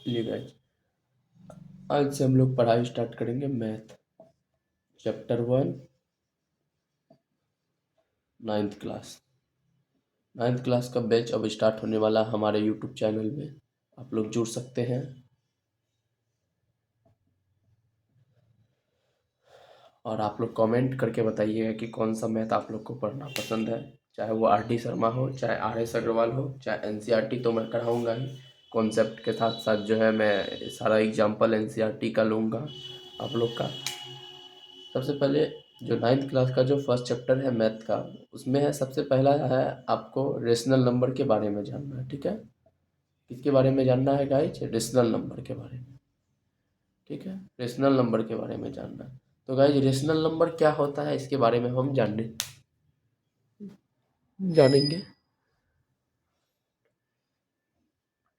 चलिए गाइस, आज से हम लोग पढ़ाई स्टार्ट करेंगे math chapter 1 ninth class. Ninth class का बैच अब स्टार्ट होने वाला हमारे यूट्यूब चैनल में। आप लोग जुड़ सकते हैं और आप लोग कमेंट करके बताइएगा कि कौन सा मैथ आप लोग को पढ़ना पसंद है। चाहे वो आर डी शर्मा हो, चाहे आर एस अग्रवाल हो, चाहे एन सी आर टी तो मैं कराऊँगा ही। कॉन्सेप्ट के साथ साथ जो है मैं सारा example N C R T का लूँगा आप लोग का। सबसे पहले जो नाइन्थ क्लास का जो फर्स्ट चैप्टर है मैथ का, उसमें है सबसे पहला है आपको रेशनल नंबर के बारे में जानना है। ठीक है, किसके बारे में जानना है गाइस? रेशनल नंबर के बारे में। ठीक है, रेशनल नंबर के बारे में जानना है। तो गाइस रेशनल नंबर क्या होता है इसके बारे में हम जानेंगे।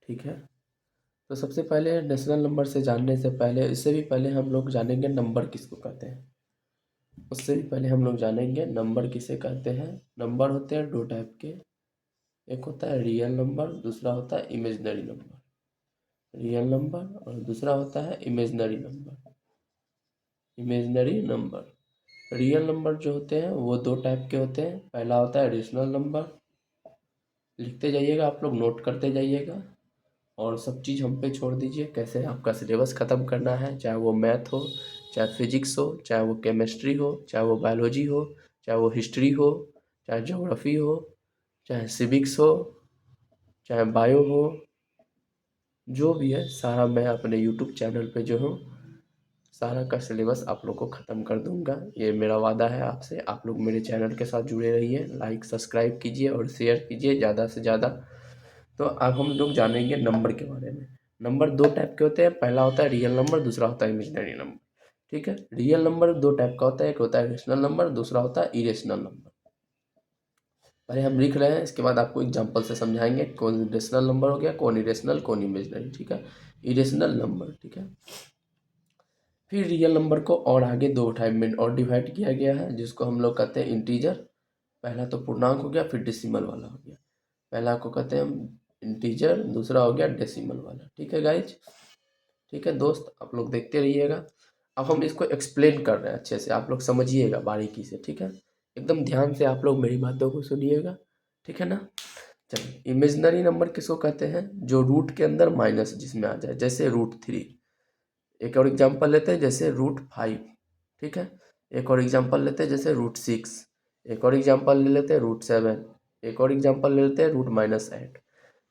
ठीक है, तो सबसे पहले रेशनल नंबर से जानने से पहले, इससे भी पहले हम लोग जानेंगे नंबर किसको कहते हैं। उससे भी पहले हम लोग जानेंगे नंबर किसे कहते हैं। नंबर होते हैं दो टाइप के, एक होता है रियल नंबर, दूसरा होता है इमेजिनरी नंबर। रियल नंबर और दूसरा होता है imaginary number. Imaginary number, real number जो होते हैं वो दो टाइप के होते हैं। पहला होता है रेशनल नंबर, लिखते जाइएगा आप लोग, नोट करते जाइएगा और सब चीज़ हम पे छोड़ दीजिए। कैसे आपका सिलेबस ख़त्म करना है, चाहे वो मैथ हो, चाहे फिजिक्स हो, चाहे वो केमिस्ट्री हो, चाहे वो बायोलॉजी हो, चाहे वो हिस्ट्री हो, चाहे ज्योग्राफी हो, चाहे सिविक्स हो, चाहे बायो हो, जो भी है सारा मैं अपने यूट्यूब चैनल पे जो हूँ सारा का सिलेबस आप लोग को ख़त्म कर दूंगा। ये मेरा वादा है आपसे। आप लोग मेरे चैनल के साथ जुड़े रहिए, लाइक सब्सक्राइब कीजिए और शेयर कीजिए ज़्यादा से ज़्यादा। तो अब हम लोग जानेंगे नंबर के बारे में। नंबर दो टाइप के होते हैं, पहला होता है रियल नंबर, दूसरा होता है इमेजिनरी नंबर। ठीक है, रियल नंबर दो टाइप का होता है, एक होता है रेशनल नंबर, दूसरा होता है इरेशनल नंबर। पहले हम लिख रहे हैं, इसके बाद आपको एग्जांपल से समझाएंगे कौन रेशनल नंबर हो गया, कौन इरेशनल, कौन इमेजिनरी। ठीक है, इरेशनल नंबर। ठीक है, फिर रियल नंबर को और आगे दो टाइप में और डिवाइड किया गया है, जिसको हम लोग कहते हैं इंटीजर। पहला तो पूर्णांक हो गया, फिर डेसिमल वाला हो गया। पहला को कहते हैं हम इंटीजर, दूसरा हो गया डेसिमल वाला। ठीक है गाइज, ठीक है दोस्त, आप लोग देखते रहिएगा। अब हम इसको एक्सप्लेन कर रहे हैं अच्छे से, आप लोग समझिएगा बारीकी से। ठीक है, एकदम ध्यान से आप लोग मेरी बातों को सुनिएगा। ठीक है ना? चलिए, इमेजिनरी नंबर किसको कहते हैं? जो रूट के अंदर माइनस जिसमें आ जाए, जैसे √3। एक और एग्जांपल लेते हैं, जैसे √5। ठीक है, एक और एग्जांपल लेते हैं, जैसे √6। एक और एग्जांपल ले लेते हैं √7। एक और एग्जांपल ले लेते हैं √-8।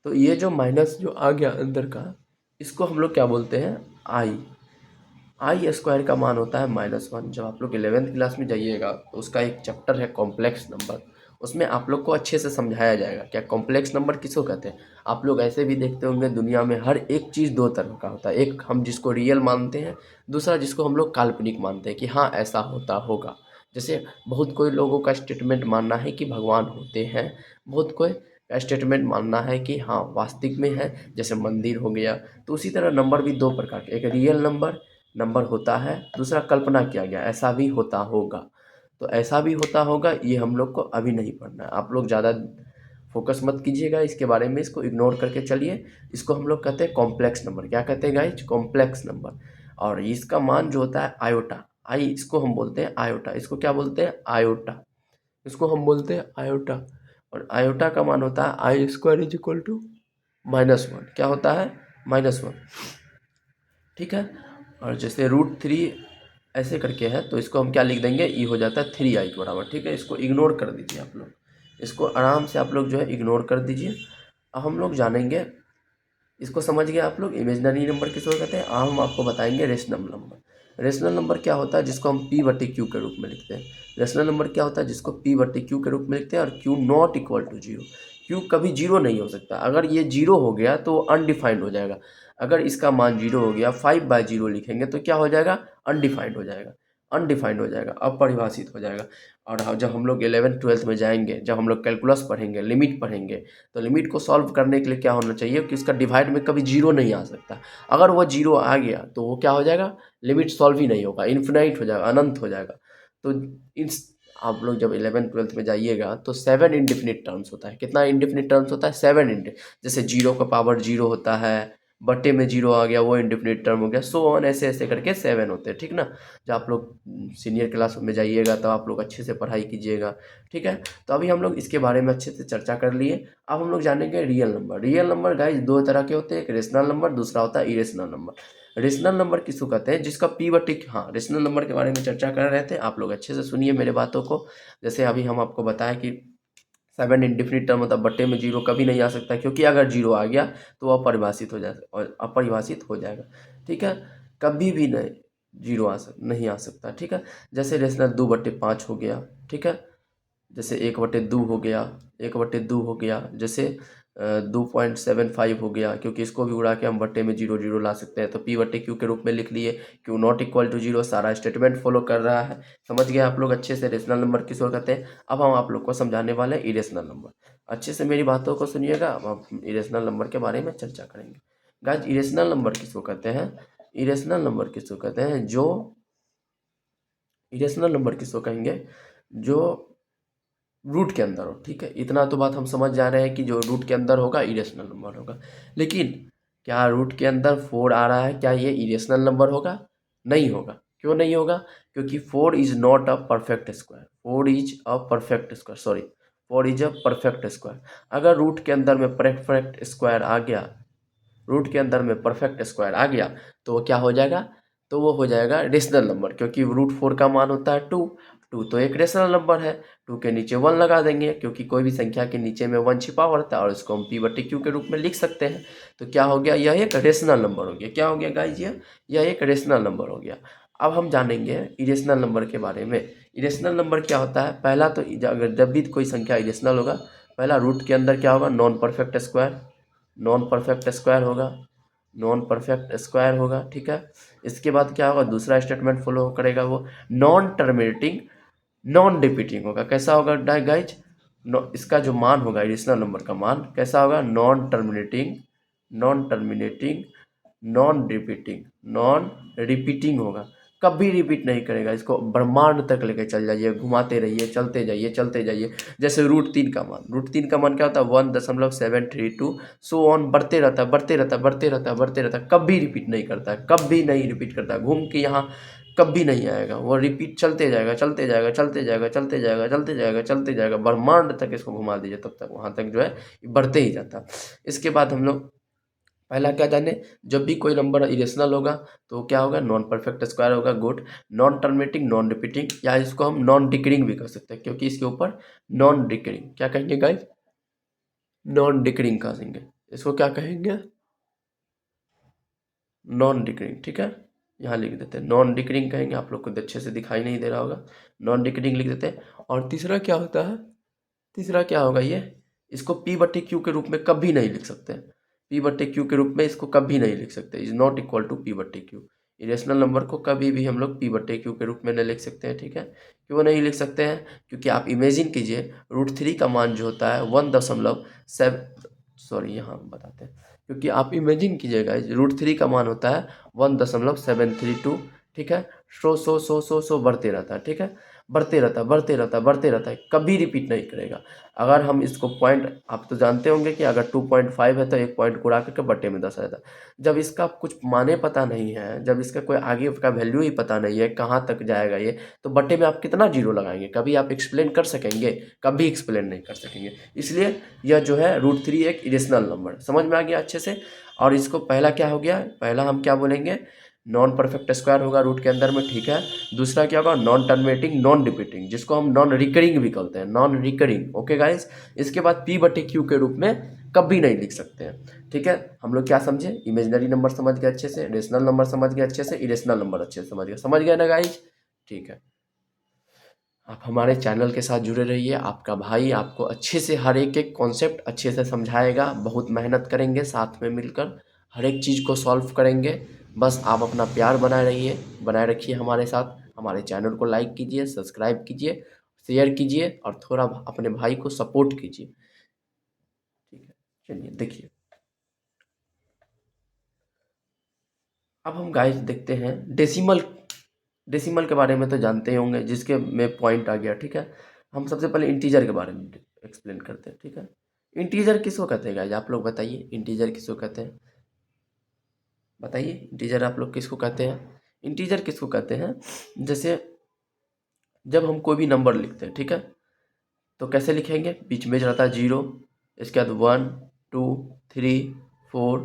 तो ये जो माइनस जो आ गया अंदर का, इसको हम लोग क्या बोलते हैं? आई। आई स्क्वायर का मान होता है -1। जब आप लोग 11th क्लास में जाइएगा तो उसका एक चैप्टर है कॉम्प्लेक्स नंबर, उसमें आप लोग को अच्छे से समझाया जाएगा क्या कॉम्प्लेक्स नंबर किसको कहते हैं। आप लोग ऐसे भी देखते होंगे दुनिया में हर एक चीज़ दो तरह का होता है, एक हम जिसको रियल मानते हैं, दूसरा जिसको हम लोग काल्पनिक मानते हैं कि हाँ ऐसा होता होगा। जैसे बहुत कोई लोगों का स्टेटमेंट मानना है कि भगवान होते हैं, बहुत कोई का स्टेटमेंट मानना है कि हाँ वास्तविक में है, जैसे मंदिर हो गया। तो उसी तरह नंबर भी दो प्रकार के, एक रियल नंबर नंबर होता है, दूसरा कल्पना किया गया ऐसा भी होता होगा। तो ऐसा भी होता होगा ये हम लोग को अभी नहीं पढ़ना है, आप लोग ज़्यादा फोकस मत कीजिएगा इसके बारे में, इसको इग्नोर करके चलिए। इसको हम लोग कहते हैं कॉम्प्लेक्स नंबर। क्या कहते हैं गाइज? Complex number. और इसका मान जो होता है आयोटा, आई इसको हम बोलते हैं आयोटा, इसको क्या बोलते हैं? आयोटा। इसको हम बोलते हैं आयोटा। और आयोटा का मान होता है I² = -1। क्या होता है? -1। ठीक है, और जैसे √3 ऐसे करके है तो इसको हम क्या लिख देंगे? ई हो जाता है 3i के बराबर। ठीक है, इसको इग्नोर कर दीजिए आप लोग, इसको आराम से आप लोग जो है इग्नोर कर दीजिए। अब हम लोग जानेंगे, इसको समझ गए आप लोग इमेजिनरी नंबर किसको कहते हैं। अब हम आपको बताएंगे रेशनल नंबर। रेशनल नंबर क्या होता है? जिसको हम P/Q के रूप में लिखते हैं। रेशनल नंबर क्या होता है? जिसको P/Q के रूप में लिखते हैं, और Q ≠ 0। Q कभी जीरो नहीं हो सकता, अगर ये जीरो हो गया तो अनडिफाइंड हो जाएगा। अगर इसका मान जीरो हो गया, 5/0 लिखेंगे तो क्या हो जाएगा? अनडिफाइंड हो जाएगा। अनडिफाइंड हो जाएगा, अपरिभाषित हो जाएगा। और जब हम लोग 11th-12th में जाएंगे, जब हम लोग कैलकुलस पढ़ेंगे, लिमिट पढ़ेंगे, तो लिमिट को सॉल्व करने के लिए क्या होना चाहिए कि इसका डिवाइड में कभी जीरो नहीं आ सकता। अगर वो जीरो आ गया तो वो क्या हो जाएगा? लिमिट सॉल्व ही नहीं होगा, इन्फिनाइट हो जाएगा, अनंत हो जाएगा। तो इस आप लोग जब 11th-12th में जाइएगा तो 7 इंडेफिनिट टर्म्स होता है। कितना इंडेफिनिट टर्म्स होता है? 7 जैसे जीरो का पावर जीरो होता है, बटे में 0 आ गया, वो इंडेफिनिट टर्म हो गया, सो ऑन, ऐसे ऐसे करके 7 होते हैं, ठीक ना। जब आप लोग सीनियर क्लास में जाइएगा तो आप लोग अच्छे से पढ़ाई कीजिएगा, ठीक है। तो अभी हम लोग इसके बारे में अच्छे से चर्चा कर लिए। अब हम लोग जानेंगे real number. Real number guys दो तरह के होते हैं, एक रेशनल नंबर, दूसरा होता है इरेशनल नंबर। रेशनल नंबर किसको कहते हैं, जिसका पी बटे, हाँ, रेशनल नंबर के बारे में चर्चा कर रहे थे, आप लोग अच्छे से सुनिए मेरे बातों को। जैसे अभी हम आपको बताया कि 7 इंडिफिनिट टर्म मतलब बट्टे में 0 कभी नहीं आ सकता, क्योंकि अगर 0 आ गया तो वो अपरिभाषित हो जाएगा, और अपरिभाषित हो जाएगा, ठीक है। कभी भी नहीं 0 नहीं आ सकता, ठीक है। जैसे रेशनल 2/5 हो गया, ठीक है। जैसे 1/2 हो गया, 1/2 हो गया, जैसे 2.75 हो गया, क्योंकि इसको भी उड़ा के हम बट्टे में 0 0 ला सकते हैं, तो P/Q के रूप में लिख लिए। Q नॉट इक्वल टू 0, सारा स्टेटमेंट फॉलो कर रहा है। समझ गए आप लोग अच्छे से रेशनल नंबर किसको कहते हैं। अब हम आप लोग को समझाने वाले हैं इरेशनल नंबर। अच्छे से मेरी बातों को सुनिएगा, अब हम इरेशनल नंबर के बारे में चर्चा करेंगे। गाइस इरेशनल नंबर किसको कहते हैं, इरेशनल नंबर किसको कहते हैं, जो इरेशनल नंबर किसको कहेंगे, जो रूट के अंदर हो, ठीक है। इतना तो बात हम समझ जा रहे हैं कि जो रूट के अंदर होगा इरेशनल नंबर होगा। लेकिन क्या रूट के अंदर 4 आ रहा है, क्या ये इरेशनल नंबर होगा, नहीं होगा। क्यों नहीं होगा, क्योंकि 4 is not a perfect square, 4 is a perfect square, sorry 4 is a perfect square. अगर रूट के अंदर में परफेक्ट स्क्वायर आ गया, रूट के अंदर में परफेक्ट स्क्वायर आ गया, तो वो क्या हो जाएगा, तो वो हो जाएगा रेशनल नंबर, क्योंकि रूट 4 का मान होता है 2, 2 तो एक रेशनल नंबर है। 2 के नीचे 1 लगा देंगे, क्योंकि कोई भी संख्या के नीचे में 1 छिपा होता है, और इसको हम P/Q के रूप में लिख सकते हैं। तो क्या हो गया, यह एक रेशनल नंबर हो गया। क्या हो गया गाइज, यह एक रेशनल नंबर हो गया। अब हम जानेंगे इरेशनल नंबर के बारे में। इरेशनल नंबर क्या होता है, पहला तो अगर जब भी कोई संख्या इरेशनल होगा, पहला रूट के अंदर क्या होगा, non perfect square, non perfect square होगा, नॉन परफेक्ट स्क्वायर होगा, ठीक है। इसके बाद क्या होगा, दूसरा स्टेटमेंट फॉलो करेगा, वो नॉन टर्मिनेटिंग नॉन रिपीटिंग होगा। कैसा होगा गाइज, इसका जो मान होगा इरेशनल नंबर का मान कैसा होगा, non terminating, non terminating, non repeating, non repeating होगा। कभी रिपीट नहीं करेगा, इसको ब्रह्मांड तक लेके चल जाइए, घुमाते रहिए, चलते जाइए, चलते जाइए। जैसे रूट 3 का मान, रूट 3 का मान क्या होता है, 1.732, सो ऑन, बढ़ते रहता है, बढ़ते रहता है, बढ़ते रहता है, बढ़ते रहता है, कभी रिपीट नहीं करता है, कभी नहीं रिपीट करता है, घूम के यहाँ कभी नहीं आएगा, वो रिपीट चलते जाएगा, चलते जाएगा, चलते जाएगा, चलते जाएगा, चलते जाएगा, चलते जाएगा, ब्रह्मांड तक इसको घुमा दीजिए, तब तक वहाँ तक जो है बढ़ते ही जाता है। इसके बाद हम लोग पहला क्या जाने, जब भी कोई नंबर इरेशनल होगा तो क्या होगा, नॉन परफेक्ट स्क्वायर होगा, good. Non terminating, non repeating, या इसको हम नॉन डिकरिंग भी कर सकते हैं, क्योंकि इसके ऊपर नॉन डिकरिंग क्या कहेंगे गाइस, नॉन डिकरिंग कहेंगे, इसको क्या कहेंगे, नॉन डिकरिंग, ठीक है। यहाँ लिख देते हैं नॉन डिकरिंग कहेंगे, आप लोग को अच्छे से दिखाई नहीं दे रहा होगा, नॉन डिकरिंग लिख देते हैं। और तीसरा क्या होता है, तीसरा क्या होगा, ये इसको P/Q के रूप में कभी नहीं लिख सकते। P/Q के रूप में इसको कभी नहीं लिख सकते, is not equal to P/Q। Irrational number को कभी भी हम लोग P/Q के रूप में नहीं लिख सकते हैं, ठीक है। क्यों नहीं लिख सकते हैं, क्योंकि आप इमेजिन कीजिए, रूट 3 का मान जो होता है 1.7, सॉरी यहाँ हम बताते हैं, क्योंकि आप इमेजिन कीजिएगा रूट 3 का मान होता है 1.732, ठीक है। सो बढ़ते रहता है, ठीक है, बढ़ते रहता है, बढ़ते रहता है, बढ़ते रहता है, कभी रिपीट नहीं करेगा। अगर हम इसको पॉइंट, आप तो जानते होंगे कि अगर 2.5 है तो एक पॉइंट को उड़ा करके बट्टे में 10 रहता है। जब इसका कुछ माने पता नहीं है, जब इसका कोई आगे का वैल्यू ही पता नहीं है कहाँ तक जाएगा ये, तो बट्टे में आप कितना जीरो लगाएंगे, कभी आप एक्सप्लेन कर सकेंगे, कभी एक्सप्लेन नहीं कर सकेंगे। इसलिए यह जो है रूट 3 एक इरेशनल नंबर, समझ में आ गया अच्छे से। और इसको पहला क्या हो गया, पहला हम क्या बोलेंगे, नॉन परफेक्ट स्क्वायर होगा रूट के अंदर में, ठीक है। दूसरा क्या होगा, नॉन टर्मिनेटिंग, नॉन रिपीटिंग, जिसको हम नॉन रिकरिंग भी कहते हैं, नॉन रिकरिंग, ओके गाइस। इसके बाद P/Q के रूप में कभी नहीं लिख सकते हैं, ठीक है। हम लोग क्या समझे, इमेजिनरी नंबर समझ गए अच्छे से, रेशनल नंबर समझ गए अच्छे से, इरेशनल नंबर अच्छे से समझ गए ना गाइस, ठीक है। आप हमारे चैनल के साथ जुड़े रहिए, आपका भाई आपको अच्छे से हर एक एक कॉन्सेप्ट अच्छे से समझाएगा, बहुत मेहनत करेंगे साथ में मिलकर, हर एक चीज़ को सॉल्व करेंगे। बस आप अपना प्यार बनाए रहिए, बनाए रखिए हमारे साथ। हमारे चैनल को लाइक कीजिए, सब्सक्राइब कीजिए, शेयर कीजिए, और थोड़ा अपने भाई को सपोर्ट कीजिए, ठीक है। चलिए देखिए, अब हम गाइस देखते हैं डेसिमल। डेसिमल के बारे में तो जानते ही होंगे, जिसके में पॉइंट आ गया, ठीक है। हम सबसे पहले इंटीजर के बारे में एक्सप्लेन करते हैं, ठीक है। इंटीजर किसको कहते हैं गाइस, आप लोग बताइए, इंटीजर किसको कहते हैं। बताइए इंटीजर आप लोग किसको कहते हैं? इंटीजर किसको कहते हैं? जैसे जब हम कोई भी नंबर लिखते हैं, ठीक है, तो कैसे लिखेंगे? बीच में जो रहता है 0, इसके बाद 1 2 3 4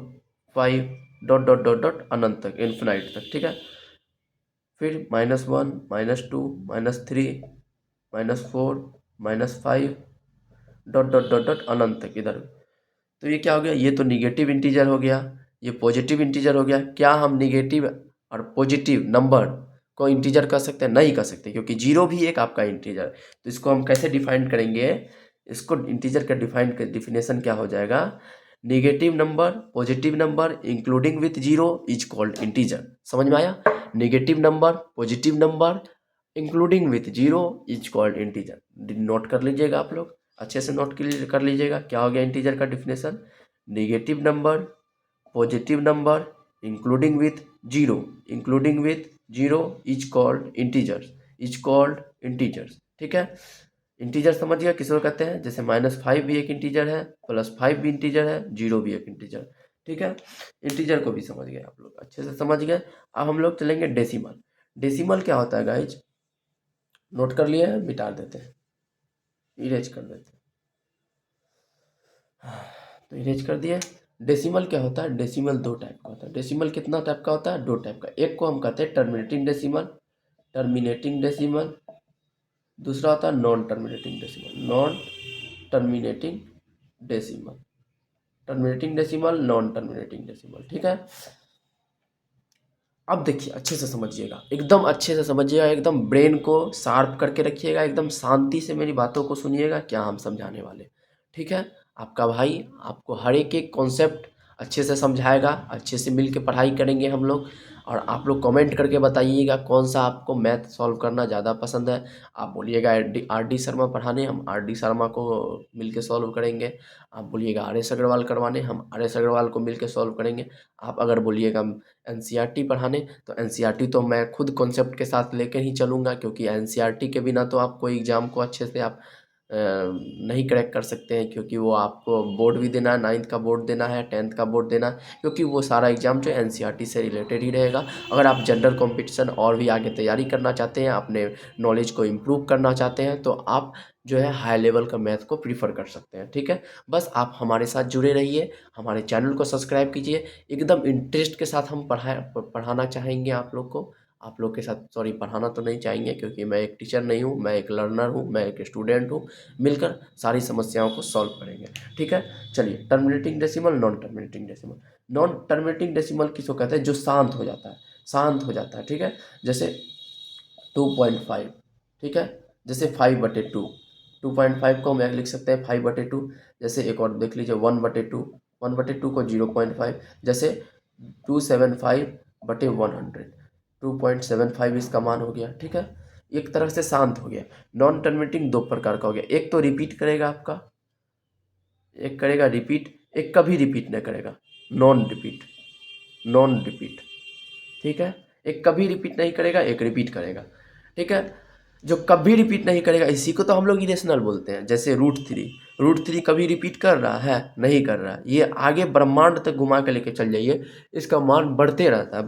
5 डॉट डॉट डॉट डॉट अनंत तक, इन्फिनाइट तक, ठीक है। फिर -1 -2 -3 -4 -5 डॉट डॉट डॉट डॉट अनंत तक इधर। तो ये क्या हो गया? ये तो निगेटिव इंटीजर हो गया, ये पॉजिटिव इंटीजर हो गया। क्या हम निगेटिव और पॉजिटिव नंबर को इंटीजर कर सकते हैं? नहीं कर सकते, क्योंकि 0 भी एक आपका इंटीजर है। तो इसको हम कैसे डिफाइन करेंगे? इसको इंटीजर का डिफिनेशन क्या हो जाएगा? Negative number, positive number including with 0 is called integer. समझ में आया? Negative number, positive number including with 0 is called integer. Note कर लीजिएगा आप लोग, अच्छे से नोट कर लीजिएगा। क्या हो गया इंटीजर का definition? Negative number, positive number including with zero is called integers. ठीक है, इंटीजर समझ गया किसको कहते हैं? जैसे -5 भी एक इंटीजर है, +5 भी इंटीजर है, 0 भी एक इंटीजर। ठीक है, इंटीजर को भी समझ गए आप लोग, अच्छे से समझ गए। अब हम लोग चलेंगे डेसिमल। डेसिमल क्या होता है गाइज? नोट कर लिए हैं? मिटा देते हैं, इरेज कर देते हैं। तो इरेज कर दिए। डेसिमल क्या होता है? डेसिमल 2 टाइप का होता है। डेसिमल कितना टाइप का होता है? 2 टाइप का। एक को हम कहते हैं टर्मिनेटिंग डेसिमल, दूसरा होता है non terminating decimal, non terminating decimal. ठीक है, अब देखिए अच्छे से समझिएगा, एकदम अच्छे से समझिएगा, एकदम ब्रेन को शार्प करके रखिएगा, एकदम शांति से मेरी बातों को सुनिएगा, क्या हम समझाने वाले। ठीक है, आपका भाई आपको हर एक एक कॉन्सेप्ट अच्छे से समझाएगा, अच्छे से मिल के पढ़ाई करेंगे हम लोग। और आप लोग कमेंट करके बताइएगा कौन सा आपको मैथ सॉल्व करना ज़्यादा आर है। आप बोलिएगा आर डी शर्मा पढ़ाने, हम आर डी शर्मा को मिल के सॉल्व करेंगे। आप बोलिएगा आर एस अग्रवाल करवाने, हम आर एस अग्रवाल को मिल के सॉल्व करेंगे। आप अगर बोलिएगा एनसीईआरटी पढ़ाने, तो एनसीईआरटी तो मैं खुद कॉन्सेप्ट के साथ लेकर ही चलूँगा, क्योंकि एनसीईआरटी के बिना तो आपको एग्ज़ाम को अच्छे से आप नहीं क्रैक कर सकते हैं, क्योंकि वो आपको बोर्ड भी देना है, 9th का बोर्ड देना है, 10th का बोर्ड देना है, क्योंकि वो सारा एग्ज़ाम जो है एनसीईआरटी से रिलेटेड ही रहेगा। अगर आप जनरल कॉम्पिटिशन और भी आगे तैयारी करना चाहते हैं, अपने नॉलेज को इम्प्रूव करना चाहते हैं, तो आप जो है हाई लेवल का मैथ को प्रीफर कर सकते हैं। ठीक है, बस आप हमारे साथ जुड़े रहिए, हमारे चैनल को सब्सक्राइब कीजिए। एकदम इंटरेस्ट के साथ हम पढ़ाना चाहेंगे आप लोग को, आप लोग के साथ, सॉरी, पढ़ाना तो नहीं चाहेंगे, क्योंकि मैं एक टीचर नहीं हूँ, मैं एक लर्नर हूँ, मैं एक स्टूडेंट हूँ। मिलकर सारी समस्याओं को सॉल्व करेंगे। ठीक है, चलिए, terminating decimal, non terminating decimal किसको कहते हैं? जो शांत हो जाता है। ठीक है, जैसे 2.5, ठीक है, जैसे 5/2, 2.5 को हम लिख सकते हैं 5/2। जैसे एक और देख लीजिए 1/2, 1/2 को 0.5, जैसे 275/100, 2.75 इसका मान हो गया। ठीक है, एक तरह से शांत हो गया। नॉन टर्मिनेटिंग 2 प्रकार का हो गया, एक तो रिपीट करेगा आपका, एक करेगा रिपीट, एक कभी रिपीट नहीं करेगा, नॉन रिपीट। ठीक है, एक कभी रिपीट नहीं करेगा, एक रिपीट करेगा। ठीक है, जो कभी रिपीट नहीं करेगा इसी को तो हम लोग इरेशनल बोलते हैं। जैसे रूट थ्री कभी रिपीट कर रहा है? नहीं कर रहा है। ये आगे ब्रह्मांड तक घुमा के लेके चल जाइए, इसका मान बढ़ते रहता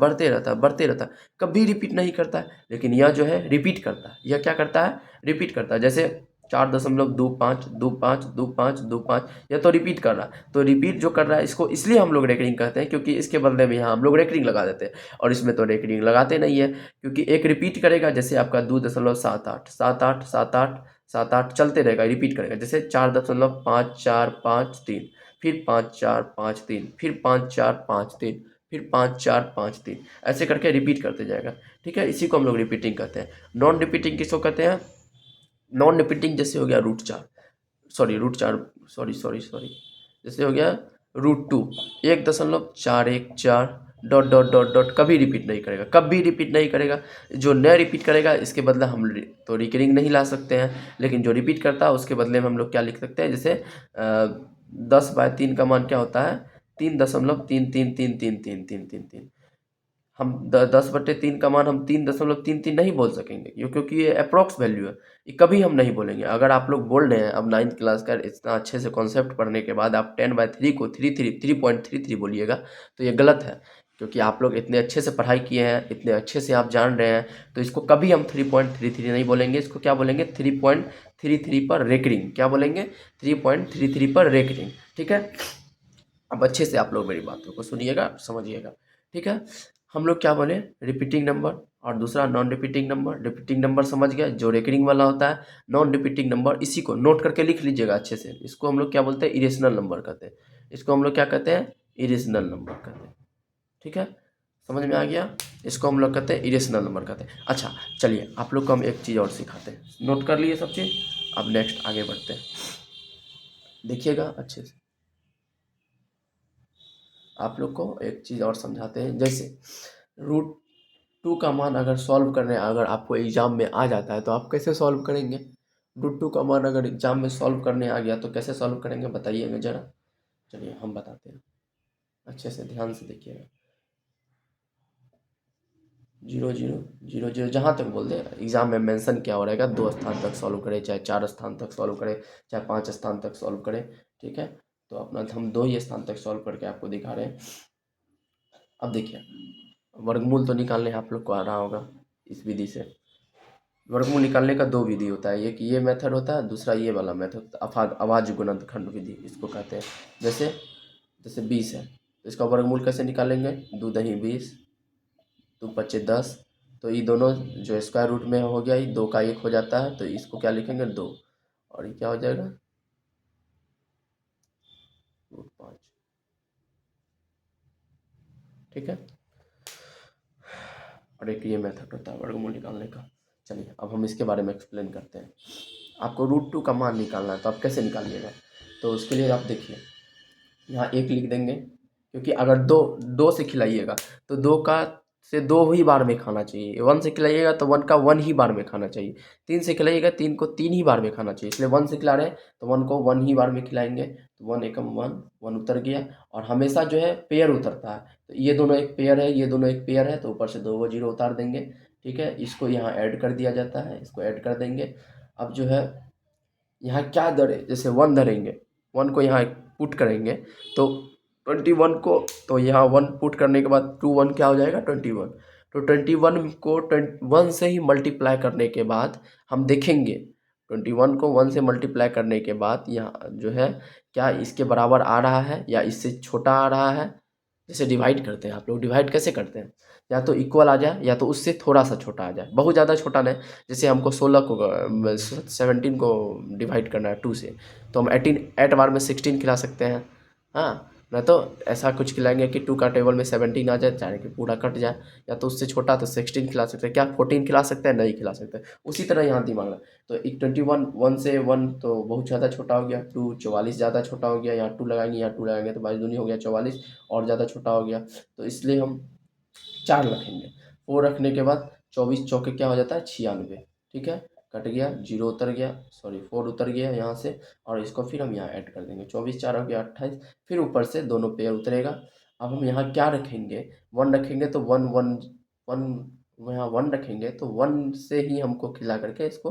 है, कभी रिपीट नहीं करता है। लेकिन यह जो है रिपीट करता है। यह क्या करता है? रिपीट करता है। जैसे 4.25 यह तो रिपीट कर रहा है। तो रिपीट जो कर रहा है, इसको इसलिए हम लोग रेकरिंग कहते हैं, क्योंकि इसके बदले में यहाँ हम लोग रेकरिंग लगा देते हैं, और इसमें तो रेकरिंग लगाते नहीं है, क्योंकि एक रिपीट करेगा। जैसे आपका 2.78 चलते रहेगा, रिपीट करेगा। जैसे 4.5453, फिर 5453, फिर 5453, फिर 5453, ऐसे करके रिपीट करते जाएगा। ठीक है, इसी को हम लोग रिपीटिंग कहते हैं। नॉन रिपीटिंग किसको कहते हैं? नॉन रिपीटिंग जैसे हो गया जैसे हो गया √2, 1.414 डॉट डॉट डॉट डॉट, कभी रिपीट नहीं करेगा। जो न रिपीट करेगा, इसके बदले हम तो रिकरिंग नहीं ला सकते हैं, लेकिन जो रिपीट करता है उसके बदले में हम लोग क्या लिख सकते हैं? जैसे 10/3 का मान क्या होता है? 3.333333। हम 10/3 का मान हम 3.33 नहीं बोल सकेंगे, क्योंकि ये अप्रॉक्स वैल्यू है, ये कभी हम नहीं बोलेंगे। अगर आप लोग बोल रहे हैं अब 9th क्लास का इतना अच्छे से कॉन्सेप्ट पढ़ने के बाद आप 10/3 को 3.33 बोलिएगा, तो ये गलत है। क्योंकि आप लोग इतने अच्छे से पढ़ाई किए हैं, इतने अच्छे से आप जान रहे हैं, तो इसको कभी हम 3.33 नहीं बोलेंगे, इसको क्या बोलेंगे 3.33 पर रेकरिंग। क्या बोलेंगे 3.33 पर रेकरिंग। ठीक है, अब अच्छे से आप लोग मेरी बातों को सुनिएगा, समझिएगा। ठीक है, हम लोग क्या बोले रिपीटिंग नंबर और दूसरा non repeating number. Repeating number समझ गए, जो रेकरिंग वाला होता है। नॉन रिपीटिंग नंबर, इसी को नोट करके लिख लीजिएगा अच्छे से, इसको हम लोग क्या बोलते हैं इरेशनल नंबर कहते हैं। इसको हम लोग क्या कहते हैं इरेशनल नंबर कहते हैं। ठीक है, समझ में आ गया। इसको हम लोग कहते हैं इरेशनल नंबर कहते हैं। अच्छा चलिए, आप लोग को हम एक चीज़ और सिखाते हैं, नोट कर लिए सब चीज़। अब नेक्स्ट आगे बढ़ते हैं, देखिएगा अच्छे से। आप लोग को एक चीज़ और समझाते हैं, जैसे √2 का मान अगर सॉल्व करने अगर आपको एग्ज़ाम में आ जाता है तो आप कैसे सॉल्व करेंगे। √2 का मान अगर एग्ज़ाम में सॉल्व करने आ गया तो कैसे सॉल्व करेंगे बताइएगा ज़रा। चलिए हम बताते हैं, अच्छे से ध्यान से देखिएगा। 0 0 0 0 जहाँ तक बोल दे, एग्ज़ाम में मेंशन क्या हो रहेगा, 2 स्थान तक सॉल्व करें, चाहे 4 स्थान तक सॉल्व करें, चाहे 5 स्थान तक सॉल्व करें। ठीक है, तो अपना हम 2 ही स्थान तक सॉल्व करके आपको दिखा रहे हैं। अब देखिए, वर्गमूल तो निकालने आप लोग को आ रहा होगा इस विधि से। वर्गमूल निकालने का 2 विधि होता है, एक ये मेथड होता है, दूसरा ये वाला मेथड अभाज्य गुणनखंड विधि इसको कहते हैं। जैसे जैसे 20 है तो इसका वर्गमूल कैसे निकालेंगे, 2 दही 20, 2 पच्चे 10। तो ये दोनों जो स्क्वायर रूट में हो गया, ये 2 का 1 हो जाता है, तो इसको क्या लिखेंगे 2, और ये क्या हो जाएगा √5। ठीक है, और एक ये मेथड होता है वर्गमूल निकालने का। चलिए अब हम इसके बारे में एक्सप्लेन करते हैं। आपको √2 का मान निकालना है तो आप कैसे निकालिएगा, तो उसके लिए आप देखिए यहाँ 1 लिख देंगे, क्योंकि अगर दो दो से खिलाइएगा तो 2 का से 2 ही बार में खाना चाहिए, 1 से खिलाइएगा तो 1 का 1 ही बार में खाना चाहिए, 3 से खिलाइएगा 3 को 3 ही बार में खाना चाहिए, इसलिए 1 से खिला रहे हैं तो 1 को 1 ही बार में खिलाएंगे। तो 1 एकम 1, 1 उतर गया, और हमेशा जो है पेयर उतरता है, तो ये दोनों एक पेयर है, ये दोनों एक पेयर है, तो ऊपर से 2 जीरो उतार देंगे। ठीक है, इसको यहाँ ऐड कर दिया जाता है, इसको ऐड कर देंगे। अब जो है यहाँ क्या धरे, जैसे 1 धरेंगे, 1 को यहाँ पुट करेंगे तो 21 को, तो यहाँ 1 पुट करने के बाद 2 1 क्या हो जाएगा 21। तो 21 को 1 से ही मल्टीप्लाई करने के बाद हम देखेंगे, 21 को 1 से मल्टीप्लाई करने के बाद यहाँ जो है क्या इसके बराबर आ रहा है या इससे छोटा आ रहा है। जैसे डिवाइड करते हैं, आप लोग डिवाइड कैसे करते हैं, या तो इक्वल आ जाए या तो उससे थोड़ा सा छोटा आ जाए, बहुत ज़्यादा छोटा नहीं। जैसे हमको 16 को 17 को डिवाइड करना है 2 से, तो हम 18 8 बार में 16 खिला सकते हैं। हाँ, नहीं तो ऐसा कुछ खिलाएंगे कि 2 का टेबल में 17 आ जाए, चाहे कि पूरा कट जाए, या तो उससे छोटा तो 16 खिला सकते हैं। क्या 14 खिला सकते हैं, नहीं खिला सकते। उसी तरह यहाँ दिमाग लगा, तो एक 21 1 से 1 तो बहुत ज़्यादा छोटा हो गया, 2 44 ज़्यादा छोटा हो गया, यहाँ 2 लगाएंगे, यहाँ 2 लगाएंगे तो 22 दूनी हो गया 44, और ज़्यादा छोटा हो गया, तो इसलिए हम 4 रखेंगे। 4 रखने के बाद 24 चौके क्या हो जाता है 96। ठीक है, कट गया, 0 उतर गया, सॉरी 4 उतर गया यहाँ से, और इसको फिर हम यहाँ ऐड कर देंगे, 24 4 हो गया 28, फिर ऊपर से दोनों पेयर उतरेगा। अब हम यहाँ क्या रखेंगे, 1 रखेंगे तो 1 1 1, यहाँ 1 रखेंगे तो 1 से ही हमको खिला करके इसको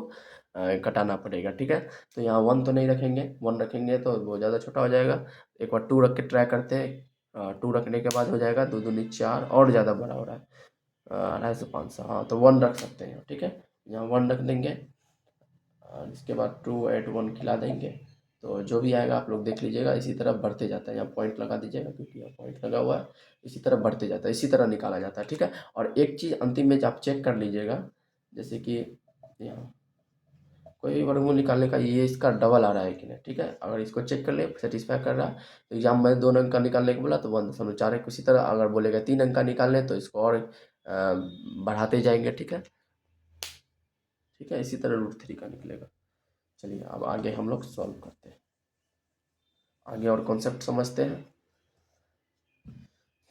कटाना पड़ेगा। ठीक है, तो यहाँ 1 तो नहीं रखेंगे, 1 रखेंगे तो वो ज़्यादा छोटा हो जाएगा। एक बार 2 रख के ट्राई करते हैं, 2 रखने के बाद हो जाएगा 2 दूनी 4, और ज़्यादा बड़ा हो रहा है 250 500, हाँ तो 1 रख सकते हैं। ठीक है, यहाँ 1 रख देंगे, और इसके बाद 2 ऐड 1 खिला देंगे, तो जो भी आएगा आप लोग देख लीजिएगा, इसी तरह बढ़ते जाता है। यहाँ पॉइंट लगा दीजिएगा क्योंकि यहाँ पॉइंट लगा हुआ है, इसी तरह बढ़ते जाता है, इसी तरह निकाला जाता है। ठीक है, और एक चीज़ अंतिम में आप चेक कर लीजिएगा, जैसे कि यहाँ कोई भी वर्गमूल निकालने का ये इसका डबल आ रहा है कि नहीं। ठीक है, अगर इसको चेक कर ले सेटिस्फाई कर रहा है तो एग्जाम में 2 अंक का निकालने को बोला तो 1.4 है। इसी तरह अगर बोलेगा 3 अंक का निकालने तो इसको और बढ़ाते जाएंगे। ठीक है, ठीक है, इसी तरह √3 का निकलेगा। चलिए अब आगे हम लोग सॉल्व करते हैं, आगे और कॉन्सेप्ट समझते हैं।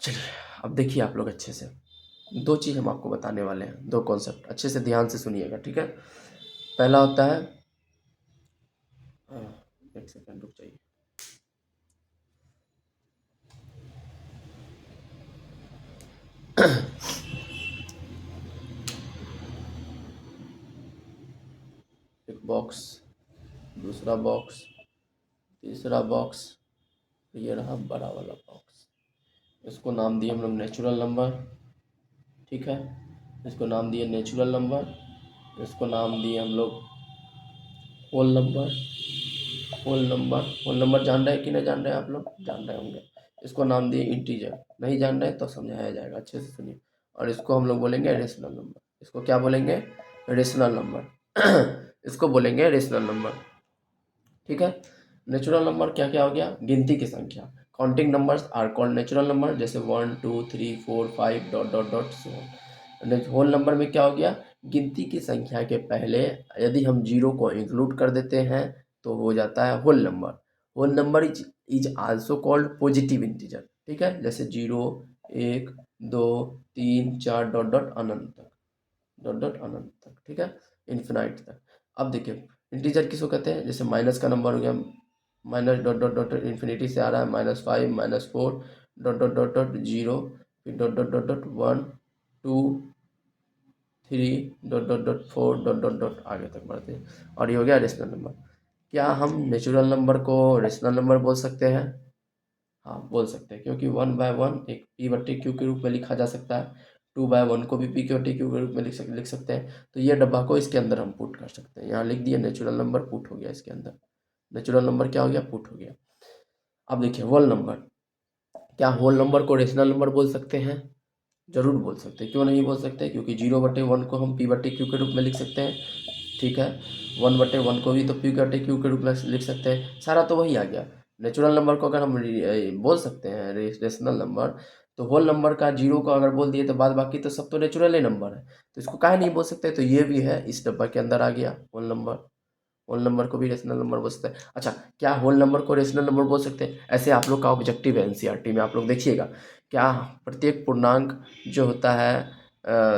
चलिए अब देखिए आप लोग अच्छे से, 2 चीज़ हम आपको बताने वाले हैं, 2 कॉन्सेप्ट, अच्छे से ध्यान से सुनिएगा। ठीक है, पहला होता है, एक सेकंड रुक जाइए, एक बॉक्स, दूसरा बॉक्स, तीसरा बॉक्स, ये रहा बड़ा वाला बॉक्स। इसको नाम दिए हम लोग नेचुरल नंबर, ठीक है। इसको नाम दिए नेचुरल नंबर, इसको नाम दिए हम लोग होल नंबर। होल नंबर जान रहे हैं कि नहीं जान रहे हैं आप लोग? जान रहे होंगे। इसको नाम दिए इंटीजर, नहीं जान रहे तो समझाया जाएगा, अच्छे से सुनिए। और इसको हम लोग बोलेंगे रेशनल नंबर। इसको क्या बोलेंगे? Rational number. इसको बोलेंगे रेशनल नंबर, ठीक है। नेचुरल नंबर क्या क्या हो गया? गिनती की संख्या। Counting numbers are called natural number, जैसे 1 2 3 4 5 dot dot dot so on. Whole number में क्या हो गया? गिनती की संख्या के पहले यदि हम जीरो को इंक्लूड कर देते हैं तो हो जाता है whole number. Whole number is also called positive integer, ठीक है। जैसे 0 1 2 3 4 डॉट डॉट अनंत तक, डॉट डॉट अनंत तक, ठीक है, इन्फिनाइट तक। अब देखिए इंटीजर किसको कहते हैं? जैसे माइनस का नंबर हो गया, minus dot dot dot infinity से आ रहा है, -5 -4 डॉट डॉट डॉट डॉट 0, फिर dot dot dot dot 1 2 3 dot dot dot 4 dot dot dot आगे तक बढ़ते हैं। और ये हो गया रेशनल नंबर। क्या हम नेचुरल नंबर को रेशनल नंबर बोल सकते हैं? हाँ बोल सकते हैं, क्योंकि 1/1 एक p/q के रूप में लिखा जा सकता है, 2/1 को भी p/q के रूप में लिख सकते हैं। तो ये डब्बा को इसके अंदर हम पुट कर सकते हैं। यहाँ लिख दिए नेचुरल नंबर पुट हो गया इसके अंदर। नेचुरल नंबर क्या हो गया? पुट हो गया। अब देखिए होल नंबर। क्या होल नंबर को रेशनल नंबर बोल सकते हैं? जरूर बोल सकते हैं। क्यों नहीं बोल सकते? क्योंकि 0/1 को हम p/q के रूप में लिख सकते हैं, ठीक है। 1/1 को भी तो p/q के रूप में लिख सकते हैं, सारा तो वही आ गया। नेचुरल नंबर को अगर हम बोल सकते हैं रेशनल नंबर, तो होल नंबर का जीरो को अगर बोल दिए तो बाद बाकी तो सब तो नेचुरल ही नंबर है, तो इसको काहे नहीं बोल सकते? तो ये भी है, इस डब्बा के अंदर आ गया होल नंबर। होल नंबर को भी रेशनल नंबर बोल सकते हैं। अच्छा, क्या होल नंबर को रेशनल नंबर बोल सकते हैं? ऐसे आप लोग का ऑब्जेक्टिव है एनसीईआरटी में, आप लोग देखिएगा। क्या प्रत्येक पूर्णांक जो होता है,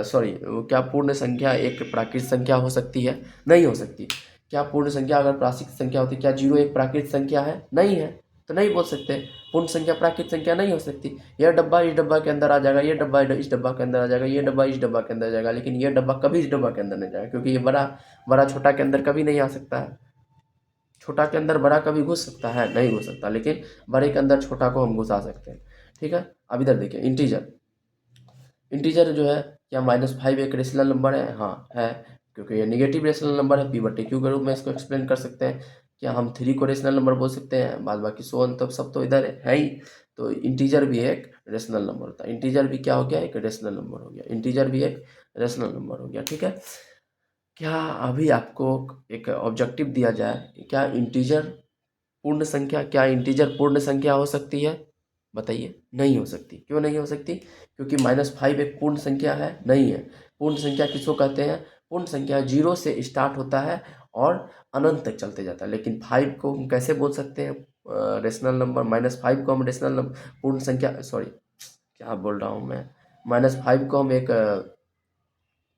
सॉरी, क्या पूर्ण संख्या एक प्राकृत संख्या हो सकती है? नहीं हो सकती। क्या पूर्ण संख्या अगर प्राकृत संख्या होती, क्या जीरो एक प्राकृत संख्या है? नहीं है, तो नहीं बोल सकते। पूर्ण संख्या प्राकृत संख्या नहीं हो सकती। यह डब्बा इस डब्बा के अंदर आ जाएगा, ये डब्बा इस डब्बा के अंदर आ जाएगा, ये डब्बा इस डब्बा के अंदर आ जाएगा, लेकिन ये डब्बा कभी इस डब्बा के अंदर नहीं जाएगा, क्योंकि ये बड़ा बड़ा छोटा के अंदर कभी नहीं आ सकता है। छोटा के अंदर बड़ा कभी घुस सकता है? नहीं घुस सकता, लेकिन बड़े के अंदर छोटा को हम घुसा सकते हैं, ठीक है। अब इधर देखिए इंटीजर। इंटीजर जो है, क्या -5 एक रेशनल नंबर है? हाँ है, क्योंकि ये नेगेटिव रेशनल नंबर है, p/q के रूप में इसको एक्सप्लेन कर सकते हैं। क्या हम 3 को रेशनल नंबर बोल सकते हैं? बाद बाकी सो ऑन तब सब तो इधर है ही। तो इंटीजर भी एक रेशनल नंबर होता है। इंटीजर भी क्या हो गया? एक रेशनल नंबर हो गया। इंटीजर भी एक रेशनल नंबर हो गया, ठीक है। क्या अभी आपको एक ऑब्जेक्टिव दिया जाए, क्या इंटीजर पूर्ण संख्या, क्या इंटीजर पूर्ण संख्या हो सकती है? बताइए। नहीं हो सकती। क्यों नहीं हो सकती? क्योंकि -5 एक पूर्ण संख्या है? नहीं है। पूर्ण संख्या किसको कहते हैं? पूर्ण संख्या 0 से स्टार्ट होता है और अनंत तक चलते जाता है। लेकिन 5 को हम कैसे बोल सकते हैं रेशनल नंबर? -5 को हम रेशनल नंबर, पूर्ण संख्या, सॉरी क्या बोल रहा हूँ मैं, -5 को हम एक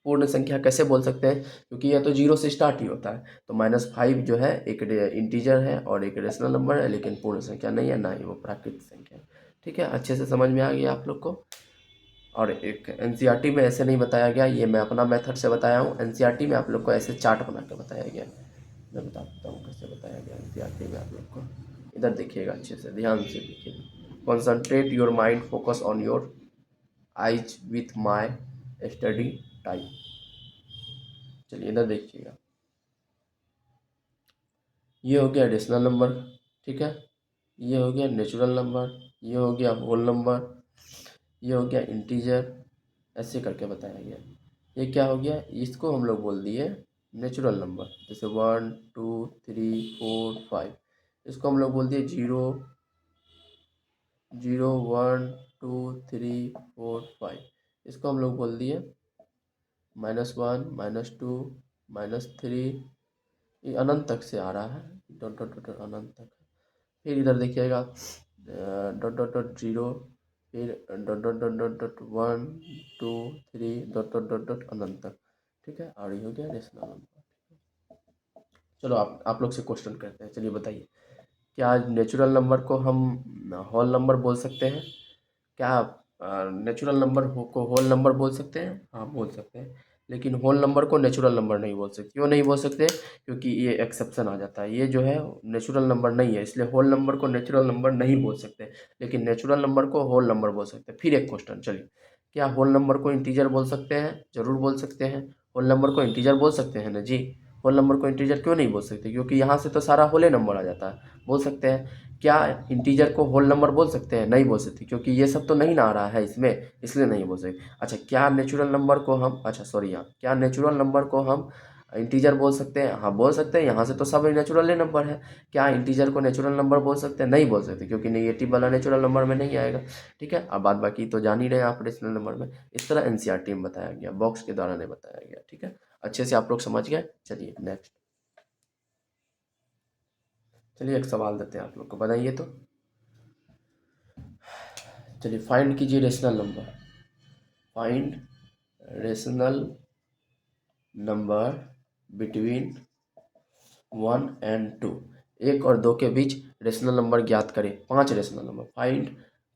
पूर्ण संख्या कैसे बोल सकते हैं? क्योंकि यह तो 0 से स्टार्ट ही होता है। तो -5 जो है एक इंटीजर है और एक रेशनल नंबर है, लेकिन पूर्ण संख्या नहीं है, ना ही वो प्राकृत संख्या है, ठीक है। अच्छे से समझ में आ गया आप लोग को। और एक एनसीईआरटी में ऐसे नहीं बताया गया, ये मैं अपना मेथड से बताया हूँ। एनसीईआरटी में आप लोग को ऐसे चार्ट बना के बताया गया। मैं बता देता हूँ कैसे बताया गया एनसीईआरटी में आप लोग को। इधर देखिएगा, अच्छे से ध्यान से देखिएगा। Concentrate your mind, focus on your eyes with my study time. चलिए इधर देखिएगा, ये हो गया रेशनल नंबर, ठीक है। ये हो गया नेचुरल नंबर, ये हो गया होल नंबर, ये हो गया इंटीजर, ऐसे करके बताया गया। ये क्या हो गया? इसको हम लोग बोल दिए नेचुरल नंबर, जैसे 1 2 3 4 5। इसको हम लोग बोल दिए 0 0 1 2 3 4 5। इसको हम लोग बोल दिए -1 -2 -3। ये अनंत तक से आ रहा है, डॉट डॉट डॉट अनंत तक। फिर इधर देखिएगा डॉट डॉट डॉट 0, फिर dot dot dot dot dot 1 2 3 dot dot dot dot अनंत तक, ठीक है। और ये हो गया रेशनल नंबर। चलो आप लोग से क्वेश्चन करते हैं। चलिए बताइए, क्या नेचुरल नंबर को हम होल नंबर बोल सकते हैं? क्या नेचुरल नंबर को होल नंबर बोल सकते हैं? हाँ बोल सकते हैं। लेकिन होल नंबर को नेचुरल नंबर नहीं बोल सकते। क्यों नहीं बोल सकते? क्योंकि ये एक्सेप्शन आ जाता है, ये जो है नेचुरल नंबर नहीं है, इसलिए होल नंबर को नेचुरल नंबर नहीं बोल सकते, लेकिन नेचुरल नंबर को होल नंबर बोल सकते हैं। फिर एक क्वेश्चन, चलिए, क्या होल नंबर को इंटीजर बोल सकते हैं? जरूर बोल सकते हैं। होल नंबर को इंटीजर बोल सकते हैं ना जी। होल नंबर को इंटीजर क्यों नहीं बोल सकते? क्योंकि यहाँ से तो सारा होले नंबर आ जाता है, बोल सकते हैं। क्या इंटीजर को होल नंबर बोल सकते हैं? नहीं बोल सकते, क्योंकि ये सब तो नहीं ना आ रहा है इसमें, इसलिए नहीं बोल सकते। अच्छा, क्या नेचुरल नंबर को हम, अच्छा सॉरी, यहाँ क्या नेचुरल नंबर को हम इंटीजर बोल सकते हैं? हाँ बोल सकते हैं, यहाँ से तो सब नेचुरल नंबर है। क्या इंटीजर को नेचुरल नंबर बोल सकते हैं? नहीं बोल सकते, क्योंकि नेगेटिव वाला नेचुरल नंबर में नहीं आएगा। ठीक है, अब बात बाकी तो जान ही रहे हैं आप रेशनल नंबर में। इस तरह एनसीईआरटी में बताया गया, बॉक्स के द्वारा नहीं बताया गया। ठीक है, अच्छे से आप लोग समझ गए। चलिए नेक्स्ट, चलिए एक सवाल देते हैं आप लोग को, बताइए तो। चलिए, फाइंड कीजिए rational number. Find rational number between 1 और 2। एक और दो के बीच रेशनल नंबर ज्ञात करें। 5 rational number, find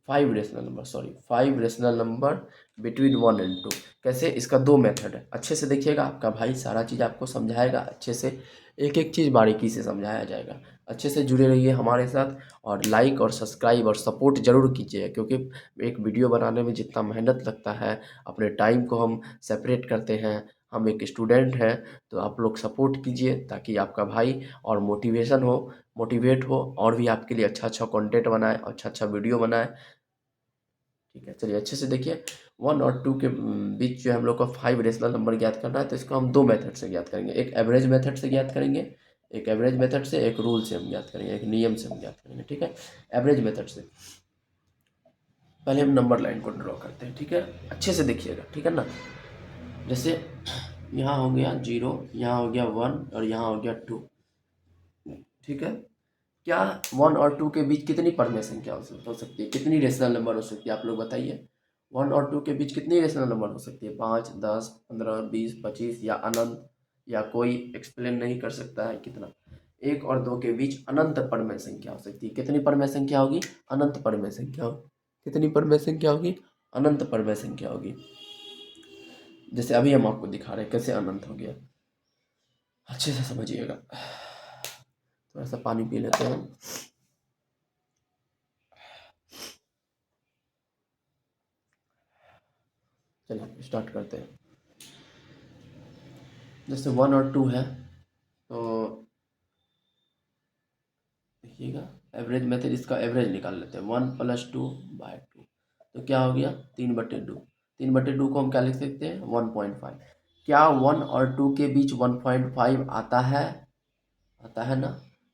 5 rational number, sorry 5 rational number between 1 और 2। कैसे? इसका दो मेथड है, अच्छे से देखिएगा, आपका भाई सारा चीज़ आपको समझाएगा अच्छे से, एक एक चीज़ बारीकी से समझाया जाएगा। अच्छे से जुड़े रहिए हमारे साथ, और लाइक और सब्सक्राइब और सपोर्ट ज़रूर कीजिए, क्योंकि एक वीडियो बनाने में जितना मेहनत लगता है, अपने टाइम को हम सेपरेट करते हैं, हम एक स्टूडेंट हैं, तो आप लोग सपोर्ट कीजिए, ताकि आपका भाई और मोटिवेट हो, और भी आपके लिए अच्छा अच्छा कंटेंट बनाए, अच्छा अच्छा वीडियो बनाए। ठीक है, चलिए अच्छे से देखिए। 1 और 2 के बीच जो है हम लोग को 5 रेशनल नंबर ज्ञात करना है, तो इसको हम दो मेथड से ज्ञात करेंगे। एक एवरेज मेथड से ज्ञात करेंगे, एक एवरेज मेथड से, एक रूल से हम ज्ञात करेंगे, एक नियम से हम ज्ञात करेंगे। ठीक है, एवरेज मेथड से पहले हम नंबर लाइन को ड्रॉ करते हैं। ठीक है, अच्छे से देखिएगा, ठीक है ना। जैसे यहाँ हो गया 0, यहाँ हो गया 1 और यहाँ हो गया 2। ठीक है, क्या 1 और 2 के बीच कितनी परमेय संख्या हो सकती है? कितनी रेशनल नंबर हो सकती है? आप लोग बताइए। 1 और 2 के बीच कितनी रेशनल नंबर हो सकती है? 5, 10, 15, 20, 25 या अनंत, या कोई एक्सप्लेन नहीं कर सकता है कितना? 1 और 2 के बीच अनंत परमेय संख्या हो सकती है। कितनी परमेय संख्या होगी? अनंत परमेय संख्या होगी। कितनी परमेय संख्या होगी? अनंत परमेय संख्या होगी। जैसे अभी हम आपको दिखा रहे हैं कैसे अनंत हो गया, अच्छे से समझिएगा। थोड़ा सा पानी पी लेते हैं। चलिए स्टार्ट करते हैं। जैसे 1 और 2 है, तो देखिएगा, एवरेज मेथड, इसका एवरेज निकाल लेते हैं। 1 + 2/2, तो क्या हो गया? 3/2। 3/2 को हम क्या लिख सकते हैं? 1.5। क्या 1 और 2 के बीच 1.5 आता है? आता है ना।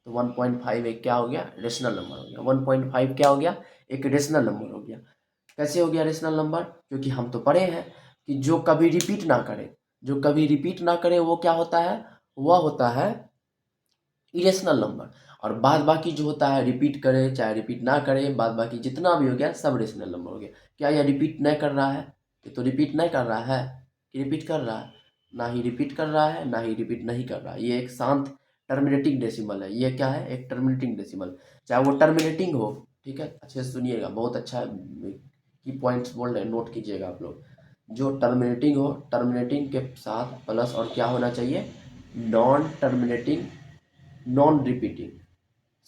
तो 1.5 एक क्या हो गया? रेशनल नंबर हो गया। 1.5 क्या हो गया? एक रेशनल नंबर हो गया। कैसे हो गया रेशनल नंबर? क्योंकि हम तो पढ़े हैं कि जो कभी रिपीट ना करे, जो कभी रिपीट ना करे वो क्या होता है? वह होता है इरेशनल नंबर। और बाद बाकी जो होता है, रिपीट करे चाहे रिपीट ना करे, बाद बाकी जितना भी हो गया सब रेशनल नंबर हो गया। क्या यह रिपीट नहीं कर रहा है? ये तो रिपीट नहीं कर रहा है कि रिपीट कर रहा है? ना ही रिपीट कर रहा है, ना ही रिपीट नहीं कर रहा है। ये एक शांत टर्मिनेटिंग डेसिमल है। ये क्या है? एक टर्मिनेटिंग डेसिमल। चाहे वो टर्मिनेटिंग हो, ठीक है, अच्छे से सुनिएगा, बहुत अच्छा की पॉइंट्स बोल रहे हैं, नोट कीजिएगा आप लोग। जो टर्मिनेटिंग हो, टर्मिनेटिंग के साथ प्लस और क्या होना चाहिए? Non terminating, non repeating,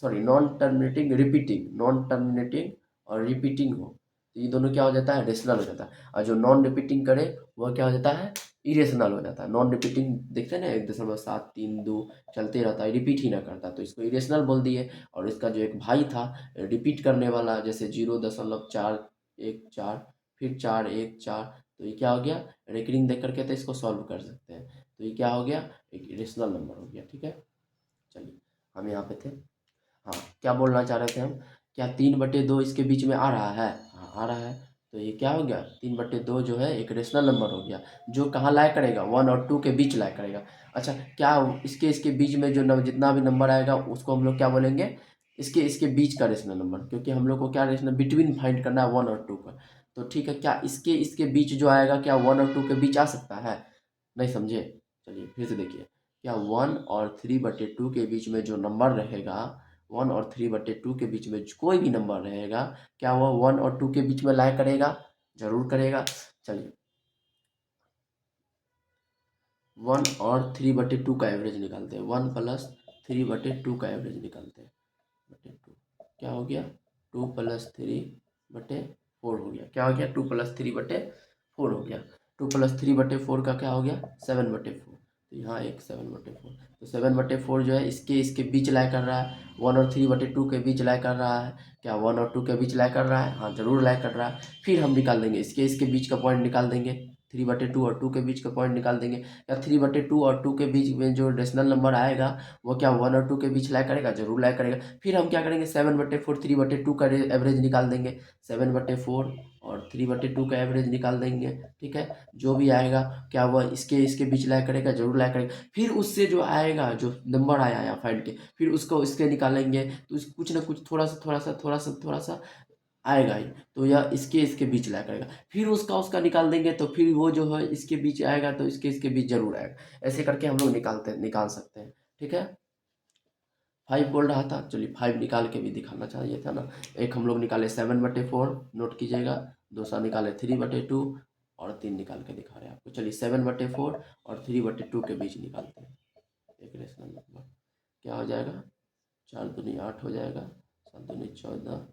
sorry non terminating repeating, non terminating और रिपीटिंग हो, तो ये दोनों क्या हो जाता है? रेशनल हो जाता है। और जो नॉन रिपीटिंग करे वह क्या हो जाता है? इरेशनल हो जाता है। नॉन रिपीटिंग देखते हैं ना, 1.732 चलते रहता है, रिपीट ही ना करता, तो इसको इरेशनल बोल दिए। और इसका जो एक भाई था रिपीट करने वाला, जैसे 0.414, फिर 414, तो ये क्या हो गया? रेकरिंग देख करके तो इसको सॉल्व कर सकते हैं, तो ये क्या हो गया? एक इरेशनल नंबर हो गया। ठीक है, चलिए हम यहाँ पे थे। हाँ, क्या बोलना चाह रहे थे हम? क्या 3/2 इसके बीच में आ रहा है? हाँ आ रहा है, तो ये क्या हो गया? 3/2 जो है एक रेशनल नंबर हो गया, जो कहाँ लाया करेगा? 1 और 2 के बीच लाया करेगा। अच्छा, क्या इसके इसके बीच में जो जितना भी नंबर आएगा उसको हम लोग क्या बोलेंगे? इसके इसके बीच का रेशनल नंबर, क्योंकि हम लोग को क्या रेशनल बिटवीन फाइंड करना है 1 और 2 का। तो ठीक है, क्या इसके इसके बीच जो आएगा, क्या 1 और 2 के बीच आ सकता है? नहीं समझे? चलिए फिर से देखिए, क्या 1 और 3/2 के बीच में जो नंबर रहेगा, 1 और 3/2 के बीच में कोई भी नंबर रहेगा, क्या वह 1 और 2 के बीच में लाया करेगा? जरूर करेगा। चलिए 1 और 3/2 का एवरेज निकालते हैं। 1 + 3/2 का एवरेज निकालते हैं। बटे 2 क्या हो गया, 2 + 3/4 हो गया। क्या हो गया, 2 + 3/4 हो गया। 2 + 3/4 का क्या हो गया, 7/4। तो यहाँ एक 7/4, तो 7/4 जो है इसके बीच लाई कर रहा है। 1 और 3/2 के बीच लाई कर रहा है। क्या 1 और 2 के बीच लाई कर रहा है, हाँ जरूर लाई कर रहा है। फिर हम निकाल देंगे इसके बीच का पॉइंट निकाल देंगे। 3/2 और 2 के बीच का पॉइंट निकाल देंगे। या 3/2 और 2 के बीच में जो डेसिमल नंबर आएगा वो क्या 1 और 2 के बीच लाई करेगा, जरूर लाई करेगा। फिर हम क्या करेंगे, 7/4 3/2 का एवरेज निकाल देंगे। 7/4 और 3/2 का एवरेज निकाल देंगे। ठीक है, जो भी आएगा क्या वह इसके बीच लाई करेगा, जरूर लाई करेगा। फिर उससे जो आएगा, जो नंबर आया या फाइंड के, फिर उसको इसके निकालेंगे। तो कुछ ना कुछ थोड़ा सा आएगा ही। तो यह इसके बीच लाया करेगा। फिर उसका निकाल देंगे, तो फिर वो जो है इसके बीच आएगा, तो इसके बीच जरूर आएगा। ऐसे करके हम लोग निकाल सकते हैं। ठीक है, 5 बोल रहा था, चलिए 5 निकाल के भी दिखाना चाहिए था ना। एक हम लोग निकाले 7/4, नोट कीजिएगा। दूसरा निकाले 3/2 और 3 निकाल के दिखा रहे हैं आपको। चलिए 7/4 और 3/2 के बीच निकालते हैं एक रेशनल नंबर। क्या हो जाएगा, 4 दूनी 8 हो जाएगा, 7 दूनी 14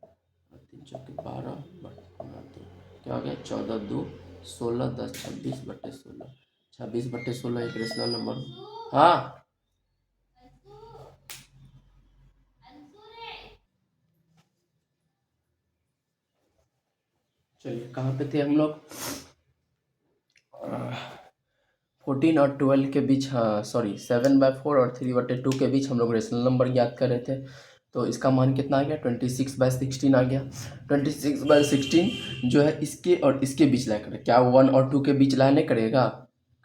और 3 चौके 12 बटे 2। क्या हो गया, 14×2 16, 10 26/16। 26/16 एक रेशनल नंबर। हाँ चलिए कहाँ पे थे हम लोग, 14 और 12 के बीच, हाँ सॉरी 7/4 और 3/2 के बीच हम लोग रेशनल नंबर याद कर रहे थे। तो इसका मान कितना आ गया, 26/16 आ गया। 26/16 जो है इसके और इसके बीच लाया करेगा। क्या 1 और 2 के बीच लाया नहीं करेगा,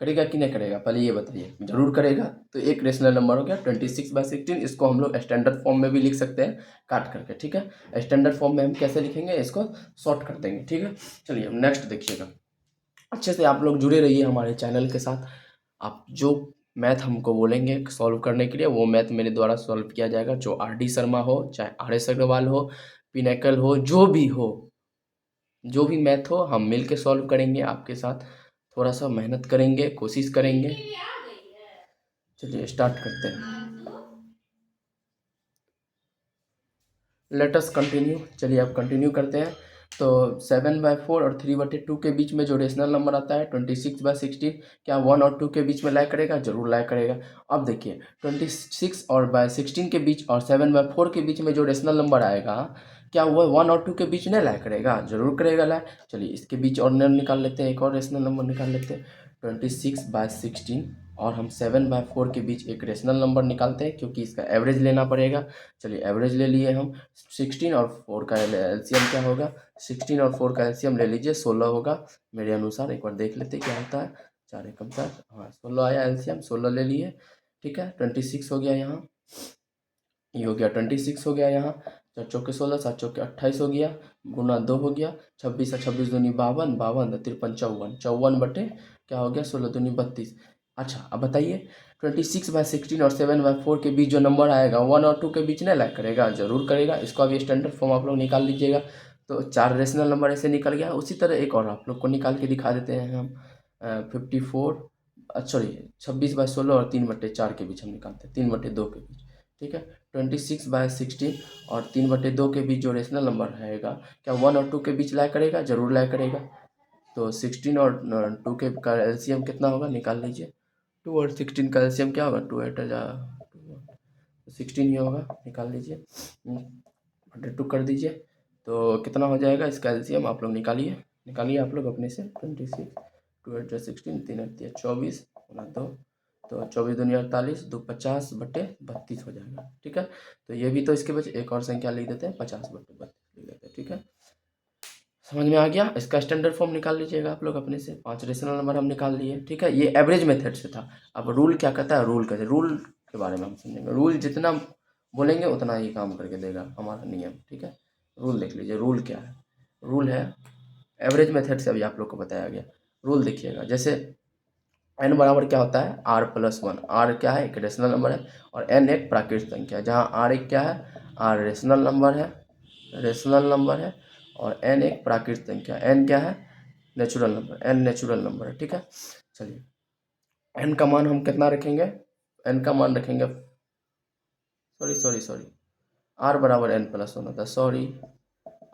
करेगा कि नहीं करेगा, पहले ये बताइए। जरूर करेगा। तो एक रेशनल नंबर हो गया 26/16। इसको हम लोग स्टैंडर्ड फॉर्म में भी लिख सकते हैं काट करके। ठीक है, स्टैंडर्ड फॉर्म में हम कैसे लिखेंगे, इसको शॉर्ट कर देंगे। ठीक है, चलिए नेक्स्ट देखिएगा। अच्छे से आप लोग जुड़े रहिए हमारे चैनल के साथ। आप जो मैथ हमको बोलेंगे सॉल्व करने के लिए, वो मैथ मेरे द्वारा सॉल्व किया जाएगा। जो RD शर्मा हो, चाहे RS अग्रवाल हो, पिनेकल हो, जो भी हो, जो भी मैथ हो, हम मिल के सॉल्व करेंगे आपके साथ। थोड़ा सा मेहनत करेंगे, कोशिश करेंगे। चलिए स्टार्ट करते हैं। Let us continue. चलिए अब कंटिन्यू करते हैं। तो 7/4 और 3/2 के बीच में जो रेशनल नंबर आता है 26/16, क्या 1 और 2 के बीच में लाया करेगा, जरूर लाया करेगा। अब देखिए 26 और 16 के बीच और 7/4 के बीच में जो रेशनल नंबर आएगा, क्या वह 1 और 2 के बीच नहीं लाया करेगा, जरूर करेगा लाया। चलिए इसके बीच और निकाल लेते हैं, एक और रेशनल नंबर निकाल लेते हैं। 26/16 और हम 7/4 के बीच एक रेशनल नंबर निकालते हैं, क्योंकि इसका एवरेज लेना पड़ेगा। चलिए एवरेज ले लिए हम। 16 और 4 का एलसीएम क्या होगा, 16 और 4 का एलसीएम ले लीजिए, 16 होगा मेरे अनुसार। एक बार देख लेते क्या होता है। 4 एकम 7, हाँ 16 आया एलसीएम, 16 ले लिए। ठीक है, 26 हो गया यहाँ, ये हो गया 26 हो गया यहाँ। 4 चौके 16, 7 चौके 28 हो गया, गुना 2 हो गया। 26 और 26 दूनी 52, 52 तिरपन 54, 54 बटे क्या हो गया 16 दूनी 32। अच्छा अब बताइए 26/16 और 7/4 के बीच जो नंबर आएगा 1 और 2 के बीच नहीं लाइक करेगा, जरूर करेगा। इसको अभी स्टैंडर्ड फॉर्म आप लोग निकाल लीजिएगा। तो 4 रेशनल नंबर ऐसे निकल गया। उसी तरह एक और आप लोग को निकाल के दिखा देते हैं हम। 54, सॉरी 26/16 और 3/4 के बीच हम निकालते हैं, 3/2 के बीच। ठीक है, 26/16 और 3/2 के बीच जो रेशनल नंबर रहेगा, क्या 1 और 2 के बीच लाया करेगा, जरूर लाया करेगा। तो 16 और 2 के का एलसीएम कितना होगा, निकाल लीजिए। 2 और 16 का एलसीएम क्या होगा, 2 8 16 ही होगा, निकाल लीजिए। 2 कर दीजिए, तो कितना हो जाएगा इसका एलसीएम, आप लोग निकालिए। निकालिए आप लोग अपने से। 26, 2 8 16, 3 8 24 गुना 2, तो 24 दूनी 48, 2 50/32 हो जाएगा। ठीक है, तो ये भी तो इसके बच एक और संख्या लिख देते हैं, 50/32 लिख देते हैं। ठीक है, समझ में आ गया। इसका स्टैंडर्ड फॉर्म निकाल लीजिएगा आप लोग अपने से। 5 रेशनल नंबर हम निकाल लिए। ठीक है, ये एवरेज मेथड से था। अब रूल क्या कहता है, रूल कहते हैं, रूल के बारे में हम समझेंगे। रूल जितना बोलेंगे उतना ही काम करके देगा हमारा नियम। ठीक है, रूल देख लीजिए, रूल क्या है। रूल है एवरेज मेथड से अभी आप लोग को बताया गया। रूल देखिएगा, जैसे n बराबर क्या होता है, r+1। r क्या है, एक रेशनल नंबर है, और n एक प्राकृतिक संख्या है। जहाँ r एक क्या है, r रेशनल नंबर है, रेशनल नंबर है, और n एक प्राकृतिक संख्या, n क्या है, natural number, n natural number है। ठीक है, चलिए एन का मान हम कितना रखेंगे, एन का मान रखेंगे, सॉरी आर बराबर एन प्लस वन होता है, सॉरी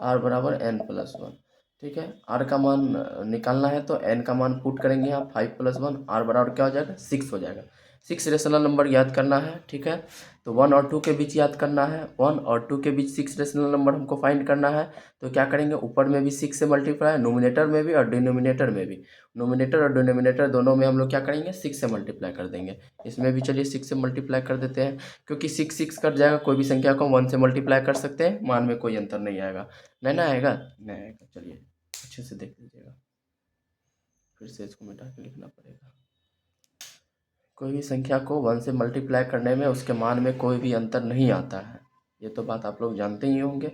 आर बराबर एन प्लस वन। ठीक है, आर का मान निकालना है तो एन का मान पुट करेंगे आप 5 + 1, आर बराबर क्या हो जाएगा 6 हो जाएगा। 6 रेशनल नंबर याद करना है। ठीक है, तो 1 और 2 के बीच याद करना है, 1 और 2 के बीच 6 रेशनल नंबर हमको फाइंड करना है। तो क्या करेंगे, ऊपर में भी 6 से मल्टीप्लाई, नोमिनेटर में भी और डिनोमिनेटर में भी, नोमिनेटर और डिनोमिनेटर दोनों में हम लोग क्या करेंगे 6 से मल्टीप्लाई कर देंगे। इसमें भी चलिए 6 से मल्टीप्लाई कर देते हैं, क्योंकि 6 कट जाएगा, कोई भी संख्या को 1 से मल्टीप्लाई कर सकते हैं, मान में कोई अंतर नहीं आएगा। नहीं ना आएगा, नहीं आएगा। चलिए अच्छे से देख लीजिएगा, फिर से इसको मिटा के लिखना पड़ेगा। कोई भी संख्या को 1 से मल्टीप्लाई करने में उसके मान में कोई भी अंतर नहीं आता है, ये तो बात आप लोग जानते ही होंगे।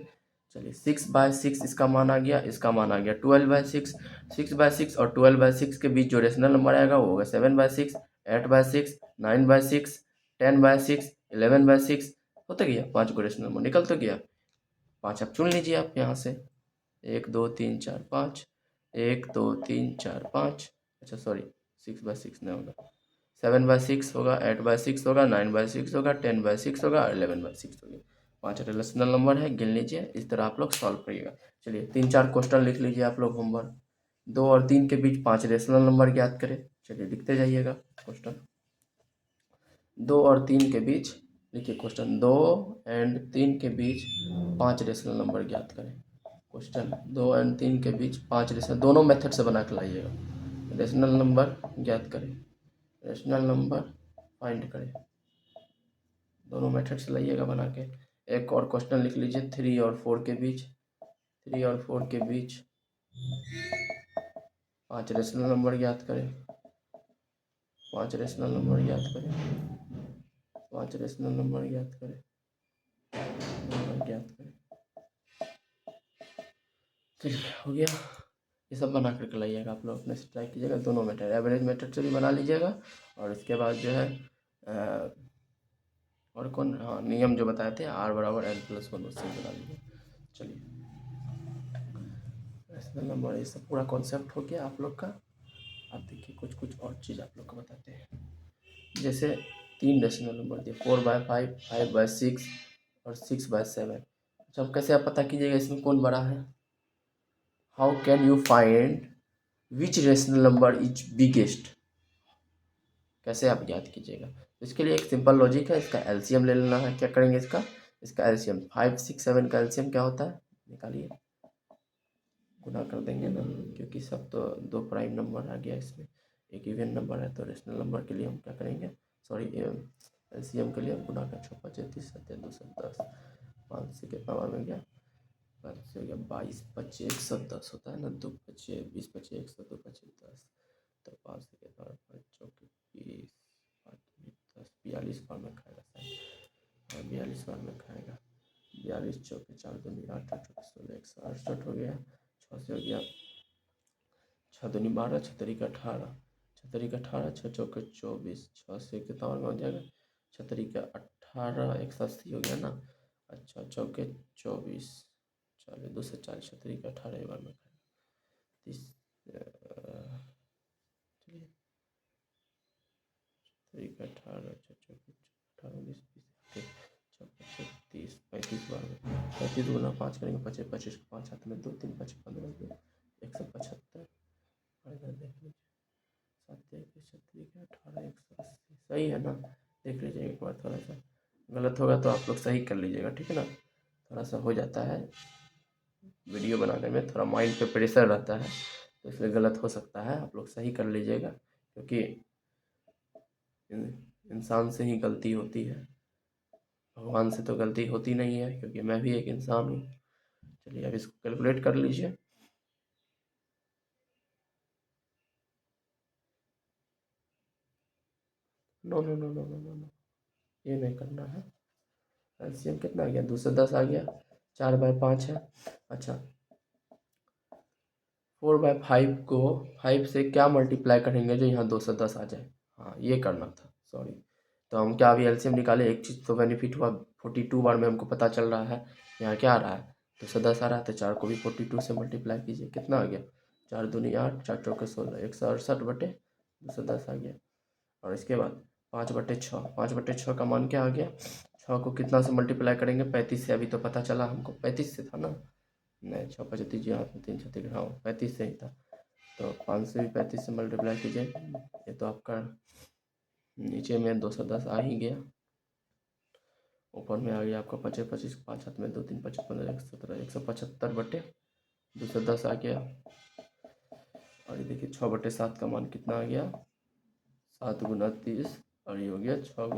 चलिए 6/6 इसका मान आ गया, इसका मान आ गया 12/6। 6/6 और 12/6 के बीच जो रेशनल नंबर आएगा वो होगा 7/6, 8/6, 9/6, 10/6, 11/6। होता गया 5 को रेशनल नंबर निकल तो गया। 5 आप चुन लीजिए आप यहाँ से, 1 2 3 4 5, 1 2 3 4 5, अच्छा सॉरी 6/6 नहीं होगा, 7/6 होगा, 8/6 होगा, 9/6 होगा, 10/6 होगा और 11/6 होगा। 5 रेशनल नंबर है, गिन लीजिए, इस तरह आप लोग सॉल्व करिएगा। चलिए 3-4 क्वेश्चन लिख लीजिए आप लोग होमवर्क। 2 और 3 के बीच 5 रेशनल नंबर ज्ञात करें। चलिए लिखते जाइएगा क्वेश्चन। 2 और 3 के बीच, लिखिए क्वेश्चन, 2 एंड 3 के बीच 5 रेशनल नंबर ज्ञात करें। क्वेश्चन 2 एंड 3 के बीच 5 रेशनल, दोनों मेथड से बना के लाइएगा। रेशनल नंबर ज्ञात करें, रेशनल नंबर फाइंड करें, दोनों मेथड से लाइएगा बना के। एक और क्वेश्चन लिख लीजिए, 3 और 4 के बीच, 3 और 4 के बीच 5 रेशनल नंबर ज्ञात करें, 5 रेशनल नंबर ज्ञात करें, 5 रेशनल नंबर ज्ञात करें, नंबर ज्ञात करें। चलिए हो गया, ये सब बना करके लाइएगा आप लोग, अपने से ट्राई कीजिएगा। दोनों मेथड, एवरेज मेथड से भी बना लीजिएगा, और इसके बाद जो है और कौन, हाँ नियम जो बताए थे आर बराबर एन प्लस वन, उससे बना लीजिए। चलिए रेशनल नंबर ये सब पूरा कॉन्सेप्ट हो गया आप लोग का। अब देखिए कुछ कुछ और चीज़ आप लोग को बताते हैं। जैसे 3 रेशनल नंबर दिए, 4/5, 5/6 और 6/7। अच्छा अब कैसे आप पता कीजिएगा इसमें कौन बड़ा है, how can you find which rational number is biggest, कैसे आप ज्ञात कीजिएगा। तो इसके लिए एक सिंपल लॉजिक है, इसका एलसीएम ले लेना है। क्या करेंगे इसका एलसीएम, 5 6 7 का एलसीएम क्या होता है, निकालिए, गुना कर देंगे ना, क्योंकि सब तो 2 प्राइम नंबर आ गया, इसमें एक इवन नंबर है, तो रेशनल नंबर के लिए हम क्या करेंगे, सॉरी एलसीएम के लिए हम गुना कर, 6 5 30 7 2 10, 5 से कितना बार में गया, 5 से हो गया 22 25 110 होता है ना, 2 25 20 25 100 2 25 10, तो 5 से कितना 5 चौके 20, 5 10 42 बार में खाएगा शायद, 42 बार में खाएगा, 42 चौके 4 दूनी 8 8 चौके 16 168 हो गया, 6 से हो गया 6 दूनी 12 6 तरीका 18, 6 तरीका 18 6 चौके 24, 6 से कितना बार में हो जाएगा, 6 तरीका 18 180 हो गया ना, अच्छा चौके 24, चलिए 2 से 40 6 तरीका 18 बार में खाएगा, 30 चलिए तरीका 18 चौके 18 20 20 30 35 बार में, 35 गुना 5 करेंगे 25 25 को 5 हाथ में 2 3 5 15 2 175, और इधर देख लीजिए 7 1 18 180, सही है ना, देख लीजिए एक बार, थोड़ा सा गलत होगा तो आप लोग सही कर लीजिएगा, ठीक है ना। थोड़ा सा हो जाता है, वीडियो बनाने में थोड़ा माइंड पे प्रेशर रहता है, तो इसलिए गलत हो सकता है, आप लोग सही कर लीजिएगा, क्योंकि इंसान से ही गलती होती है, भगवान से तो गलती होती नहीं है, क्योंकि मैं भी एक इंसान हूँ। चलिए अब इसको कैलकुलेट कर लीजिए। No no no no no no no, ये नहीं करना है। एलसीएम कितना आ गया, 2 से 10 आ गया, 4/5 है। अच्छा 4/5 को 5 से क्या मल्टीप्लाई करेंगे जो यहाँ 2 से 10 आ जाए, हाँ ये करना था, सॉरी। तो हम क्या अभी एलसीएम निकाले, एक चीज़ तो बेनिफिट हुआ, 42 बार में हमको पता चल रहा है यहाँ क्या आ रहा है, 2 से 10 आ रहा है, तो 4 को भी 42 से मल्टीप्लाई कीजिए, कितना आ गया, 4 दूनी 8 4 चौके 16 168 बटे 2 से 10 आ गया। और इसके बाद 5/6, 5/6 का मान क्या आ गया, 6 को कितना से मल्टीप्लाई करेंगे, 35 से, अभी तो पता चला हमको 35 से था ना, नहीं 6×5 जी, हाथ में 3 हाँ 35 से ही था, तो 5 से भी 35 से मल्टीप्लाई कीजिए, ये तो आपका नीचे में 210 आ ही गया, ऊपर में आ गया आपका 25, 5 हाथ में 2, 3, 25, 15, 117, 175/210 आ गया। और ये देखिए 6/7 का मान कितना आ गया, 7 × 30, और ये हो गया 6 ×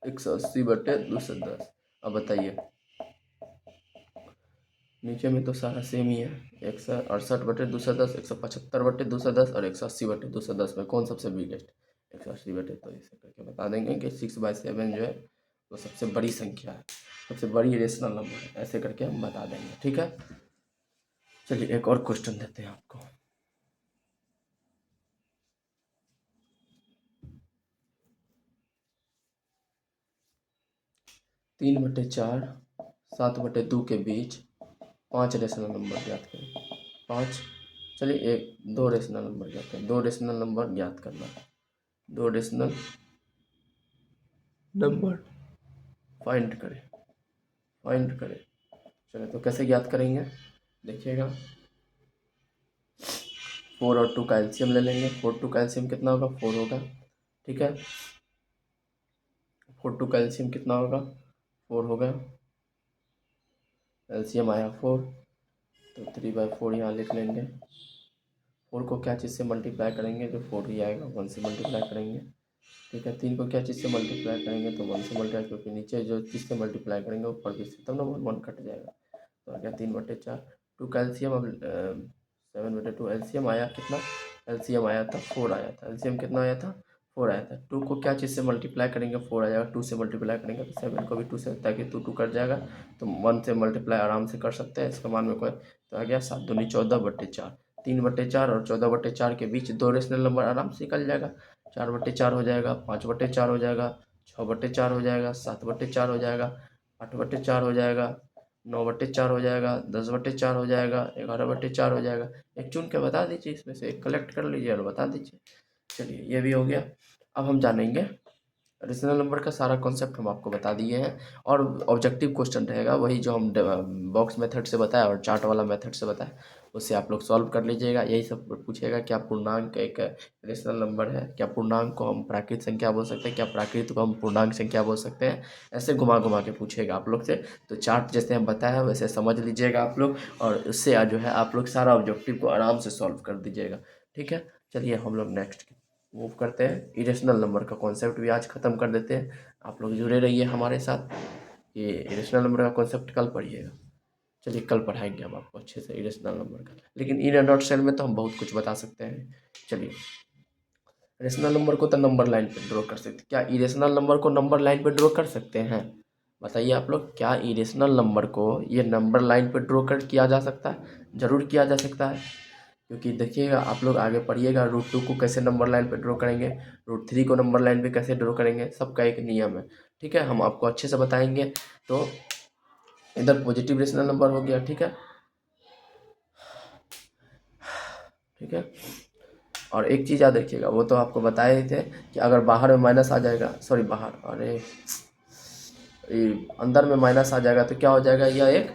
180/210। अब बताइए, नीचे में तो सारा सेम ही है, 168/210, 175/210 और 180/210 में कौन सबसे बिगेस्ट, 180 तो ऐसे करके बता देंगे कि 6/7 जो है वो सबसे बड़ी संख्या है, सबसे बड़ी रेशनल नंबर है, ऐसे करके हम बता देंगे। ठीक है, चलिए एक और क्वेश्चन देते हैं आपको। 3/4 7/2 के बीच 5 रेशनल नंबर ज्ञात करें। 5, चलिए 2 रेशनल नंबर ज्ञात करें, 2 रेशनल नंबर ज्ञात करना है, 2 रेशनल नंबर फाइंड करें। चलिए तो कैसे ज्ञात करेंगे, देखिएगा 4 और 2 का एलसीएम ले लेंगे, 4 2 का एलसीएम कितना होगा, 4 होगा। ठीक है, 4 2 का एलसीएम कितना होगा, 4 होगा, एलसीएम आया 4, तो 3/4 यहाँ लिख लेंगे। 4 को क्या चीज़ से मल्टीप्लाई करेंगे, जो 4 ही आएगा, 1 से मल्टीप्लाई करेंगे। ठीक है, 3 को क्या चीज़ से मल्टीप्लाई करेंगे, तो 1 से मल्टीप्लाई, क्योंकि नीचे जो चीज़ से मल्टीप्लाई करेंगे ऊपर भी से, तब ना 1 कट जाएगा, तो आ गया 3/4। 2 का एलसीएम, अब 7/2 एलसीएम आया कितना, एलसीएम आया था 4 आया था, एलसीएम कितना आया था, 4 आया था। 2 को क्या चीज़ से मल्टीप्लाई करेंगे, 4 आ जाएगा, 2 से मल्टीप्लाई करेंगे तो 7 को भी 2 से, ताकि 2 कट जाएगा, तो 1 से मल्टीप्लाई आराम से कर सकते हैं, इसका मान में कोई, तो आ गया 7 दूनी 14/4, 3/4 और 14/4 के बीच 2 रेशनल नंबर आराम से निकल जाएगा, 4/4 हो जाएगा, 5/4 हो जाएगा, 6/4 हो जाएगा, 7/4 हो जाएगा, 8/4 हो जाएगा, 9/4 हो जाएगा, 10/4 हो जाएगा, 11/4 हो जाएगा। एक चुन के बता दीजिए, इसमें से एक कलेक्ट कर लीजिए और बता दीजिए। चलिए ये भी हो गया। अब हम जानेंगे रेशनल नंबर का सारा कॉन्सेप्ट हम आपको बता दिए हैं, और ऑब्जेक्टिव क्वेश्चन रहेगा वही जो हम बॉक्स मेथड से बताया और चार्ट वाला मेथड से बताया, उससे आप लोग सॉल्व कर लीजिएगा। यही सब पूछेगा, क्या पूर्णांक एक रेशनल नंबर है, क्या पूर्णांक को हम प्राकृत संख्या बोल सकते हैं, क्या प्राकृत को हम पूर्णांक संख्या बोल सकते हैं, ऐसे घुमा घुमा के पूछेगा आप लोग से। तो चार्ट जैसे हम बताया है वैसे समझ लीजिएगा आप लोग, और उससे जो है आप लोग सारा ऑब्जेक्टिव को आराम से सॉल्व कर दीजिएगा। ठीक है, चलिए हम लोग नेक्स्ट मूव करते हैं, इरेशनल नंबर का कॉन्सेप्ट भी आज ख़त्म कर देते हैं। आप लोग जुड़े रहिए हमारे साथ, ये इरेशनल नंबर का कॉन्सेप्ट कल पढ़िएगा। चलिए कल पढ़ाएंगे हम आपको अच्छे से इरेशनल नंबर का, लेकिन इन एंड आउट सेल में तो हम बहुत कुछ बता सकते हैं। चलिए, रेशनल नंबर को तो नंबर लाइन पे ड्रॉ कर सकते, क्या इरेशनल नंबर को नंबर लाइन पे ड्रॉ कर सकते हैं, बताइए आप लोग, क्या इरेशनल नंबर को ये नंबर लाइन पे ड्रॉ कर किया जा सकता है, ज़रूर किया जा सकता है, क्योंकि देखिएगा आप लोग आगे पढ़िएगा, √2 को कैसे नंबर लाइन पे ड्रॉ करेंगे, √3 को नंबर लाइन पे कैसे ड्रॉ करेंगे, सबका एक नियम है। ठीक है, हम आपको अच्छे से बताएंगे। तो इधर पॉजिटिव रेशनल नंबर हो गया, ठीक है, ठीक है। और एक चीज़ याद रखिएगा, वो तो आपको बताए ही थे कि अगर बाहर में माइनस आ जाएगा, सॉरी बाहर, अरे अंदर में माइनस आ जाएगा तो क्या हो जाएगा, यह एक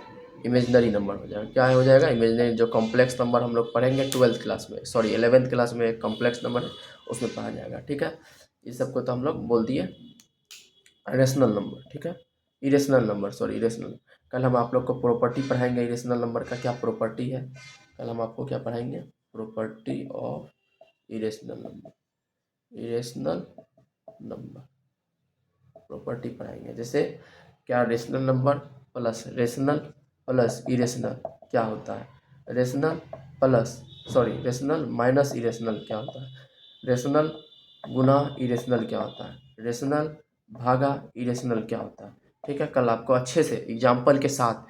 इमेजनरी नंबर हो जाएगा। क्या हो जाएगा, इमेजनरी। जो कॉम्प्लेक्स नंबर हम लोग पढ़ेंगे 12th क्लास में, सॉरी 11th क्लास में, एक कॉम्प्लेक्स नंबर है उसमें पढ़ा जाएगा। ठीक है, इस सबको तो हम लोग बोल दिए रेशनल नंबर। ठीक है, इरेशनल नंबर, सॉरी इरेशनल। कल हम आप लोग को प्रॉपर्टी पढ़ाएंगे इरेशनल नंबर का, क्या प्रॉपर्टी है, कल हम आपको क्या पढ़ाएंगे, property of irrational number, irrational number property पढ़ाएंगे। जैसे क्या रेशनल नंबर प्लस इरेशनल क्या होता है, rational plus, sorry rational minus irrational क्या होता है, रेशनल गुना इरेशनल क्या होता है, रेशनल भागा इरेशनल क्या होता है। ठीक है, कल आपको अच्छे से एग्जाम्पल के साथ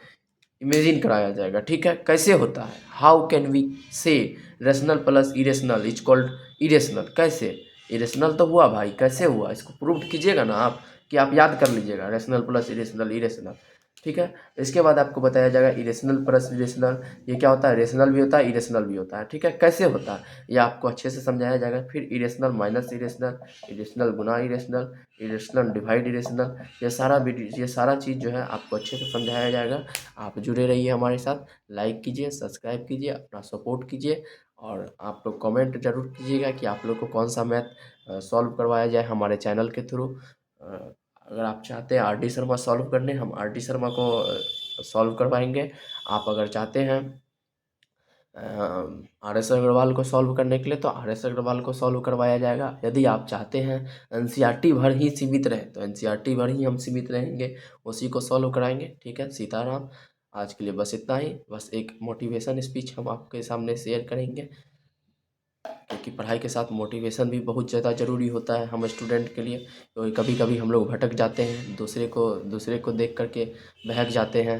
इमेजिन कराया जाएगा। ठीक है, कैसे होता है, हाउ कैन वी से rational plus irrational is called irrational, कैसे, इरेशनल तो हुआ भाई, कैसे हुआ, इसको प्रूव कीजिएगा ना आप, कि आप याद कर लीजिएगा, रेशनल प्लस इरेशनल, इरेशनल। ठीक है, इसके बाद आपको बताया जाएगा इरेशनल प्लस इरेशनल, ये क्या होता है, रेशनल भी होता है, इरेशनल भी होता है। ठीक है, कैसे होता है ये आपको अच्छे से समझाया जाएगा। फिर इरेशनल माइनस इरेशनल, इरेशनल गुना इरेशनल, इरेशनल डिवाइड इरेशनल, ये सारा चीज़ जो है आपको अच्छे से समझाया जाएगा। आप जुड़े रहिए हमारे साथ, लाइक कीजिए, सब्सक्राइब कीजिए, अपना सपोर्ट कीजिए, और आप लोग कमेंट जरूर कीजिएगा कि आप लोग को कौन सा मैथ सॉल्व करवाया जाए हमारे चैनल के थ्रू। अगर आप चाहते हैं आर डी शर्मा सॉल्व करने, हम आर डी शर्मा को सॉल्व करवाएंगे। आप अगर चाहते हैं आर एस अग्रवाल को सॉल्व करने के लिए, तो आर एस अग्रवाल को सॉल्व करवाया जाएगा। यदि आप चाहते हैं एनसीईआरटी भर ही सीमित रहे, तो एनसीईआरटी भर ही हम सीमित रहेंगे, उसी को सॉल्व कराएंगे। ठीक है, सीताराम। आज के लिए बस इतना ही, बस एक मोटिवेशन स्पीच हम आपके सामने शेयर करेंगे, क्योंकि पढ़ाई के साथ मोटिवेशन भी बहुत ज़्यादा ज़रूरी होता है हम स्टूडेंट के लिए। तो कभी कभी हम लोग भटक जाते हैं, दूसरे को देख करके बहक जाते हैं,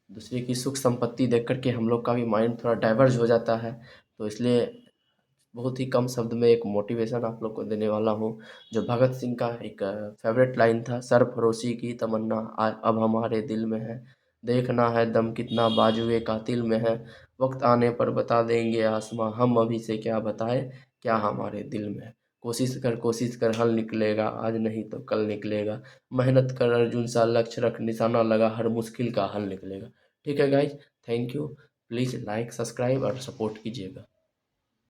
दूसरे की सुख संपत्ति देख करके हम लोग का भी माइंड थोड़ा डाइवर्ज हो जाता है। तो इसलिए बहुत ही कम शब्द में एक मोटिवेशन आप लोग को देने वाला हूँ, जो भगत सिंह का एक फेवरेट लाइन था, सरफरोशी की तमन्ना अब हमारे दिल में है, देखना है दम कितना बाजुए कातिल में है, वक्त आने पर बता देंगे आसमां, हम अभी से क्या बताए क्या हमारे दिल में है, कोशिश कर हल निकलेगा, आज नहीं तो कल निकलेगा, मेहनत कर अर्जुन सा लक्ष्य रख, निशाना लगा, हर मुश्किल का हल निकलेगा। ठीक है guys, thank you. Please like, subscribe और सपोर्ट कीजिएगा।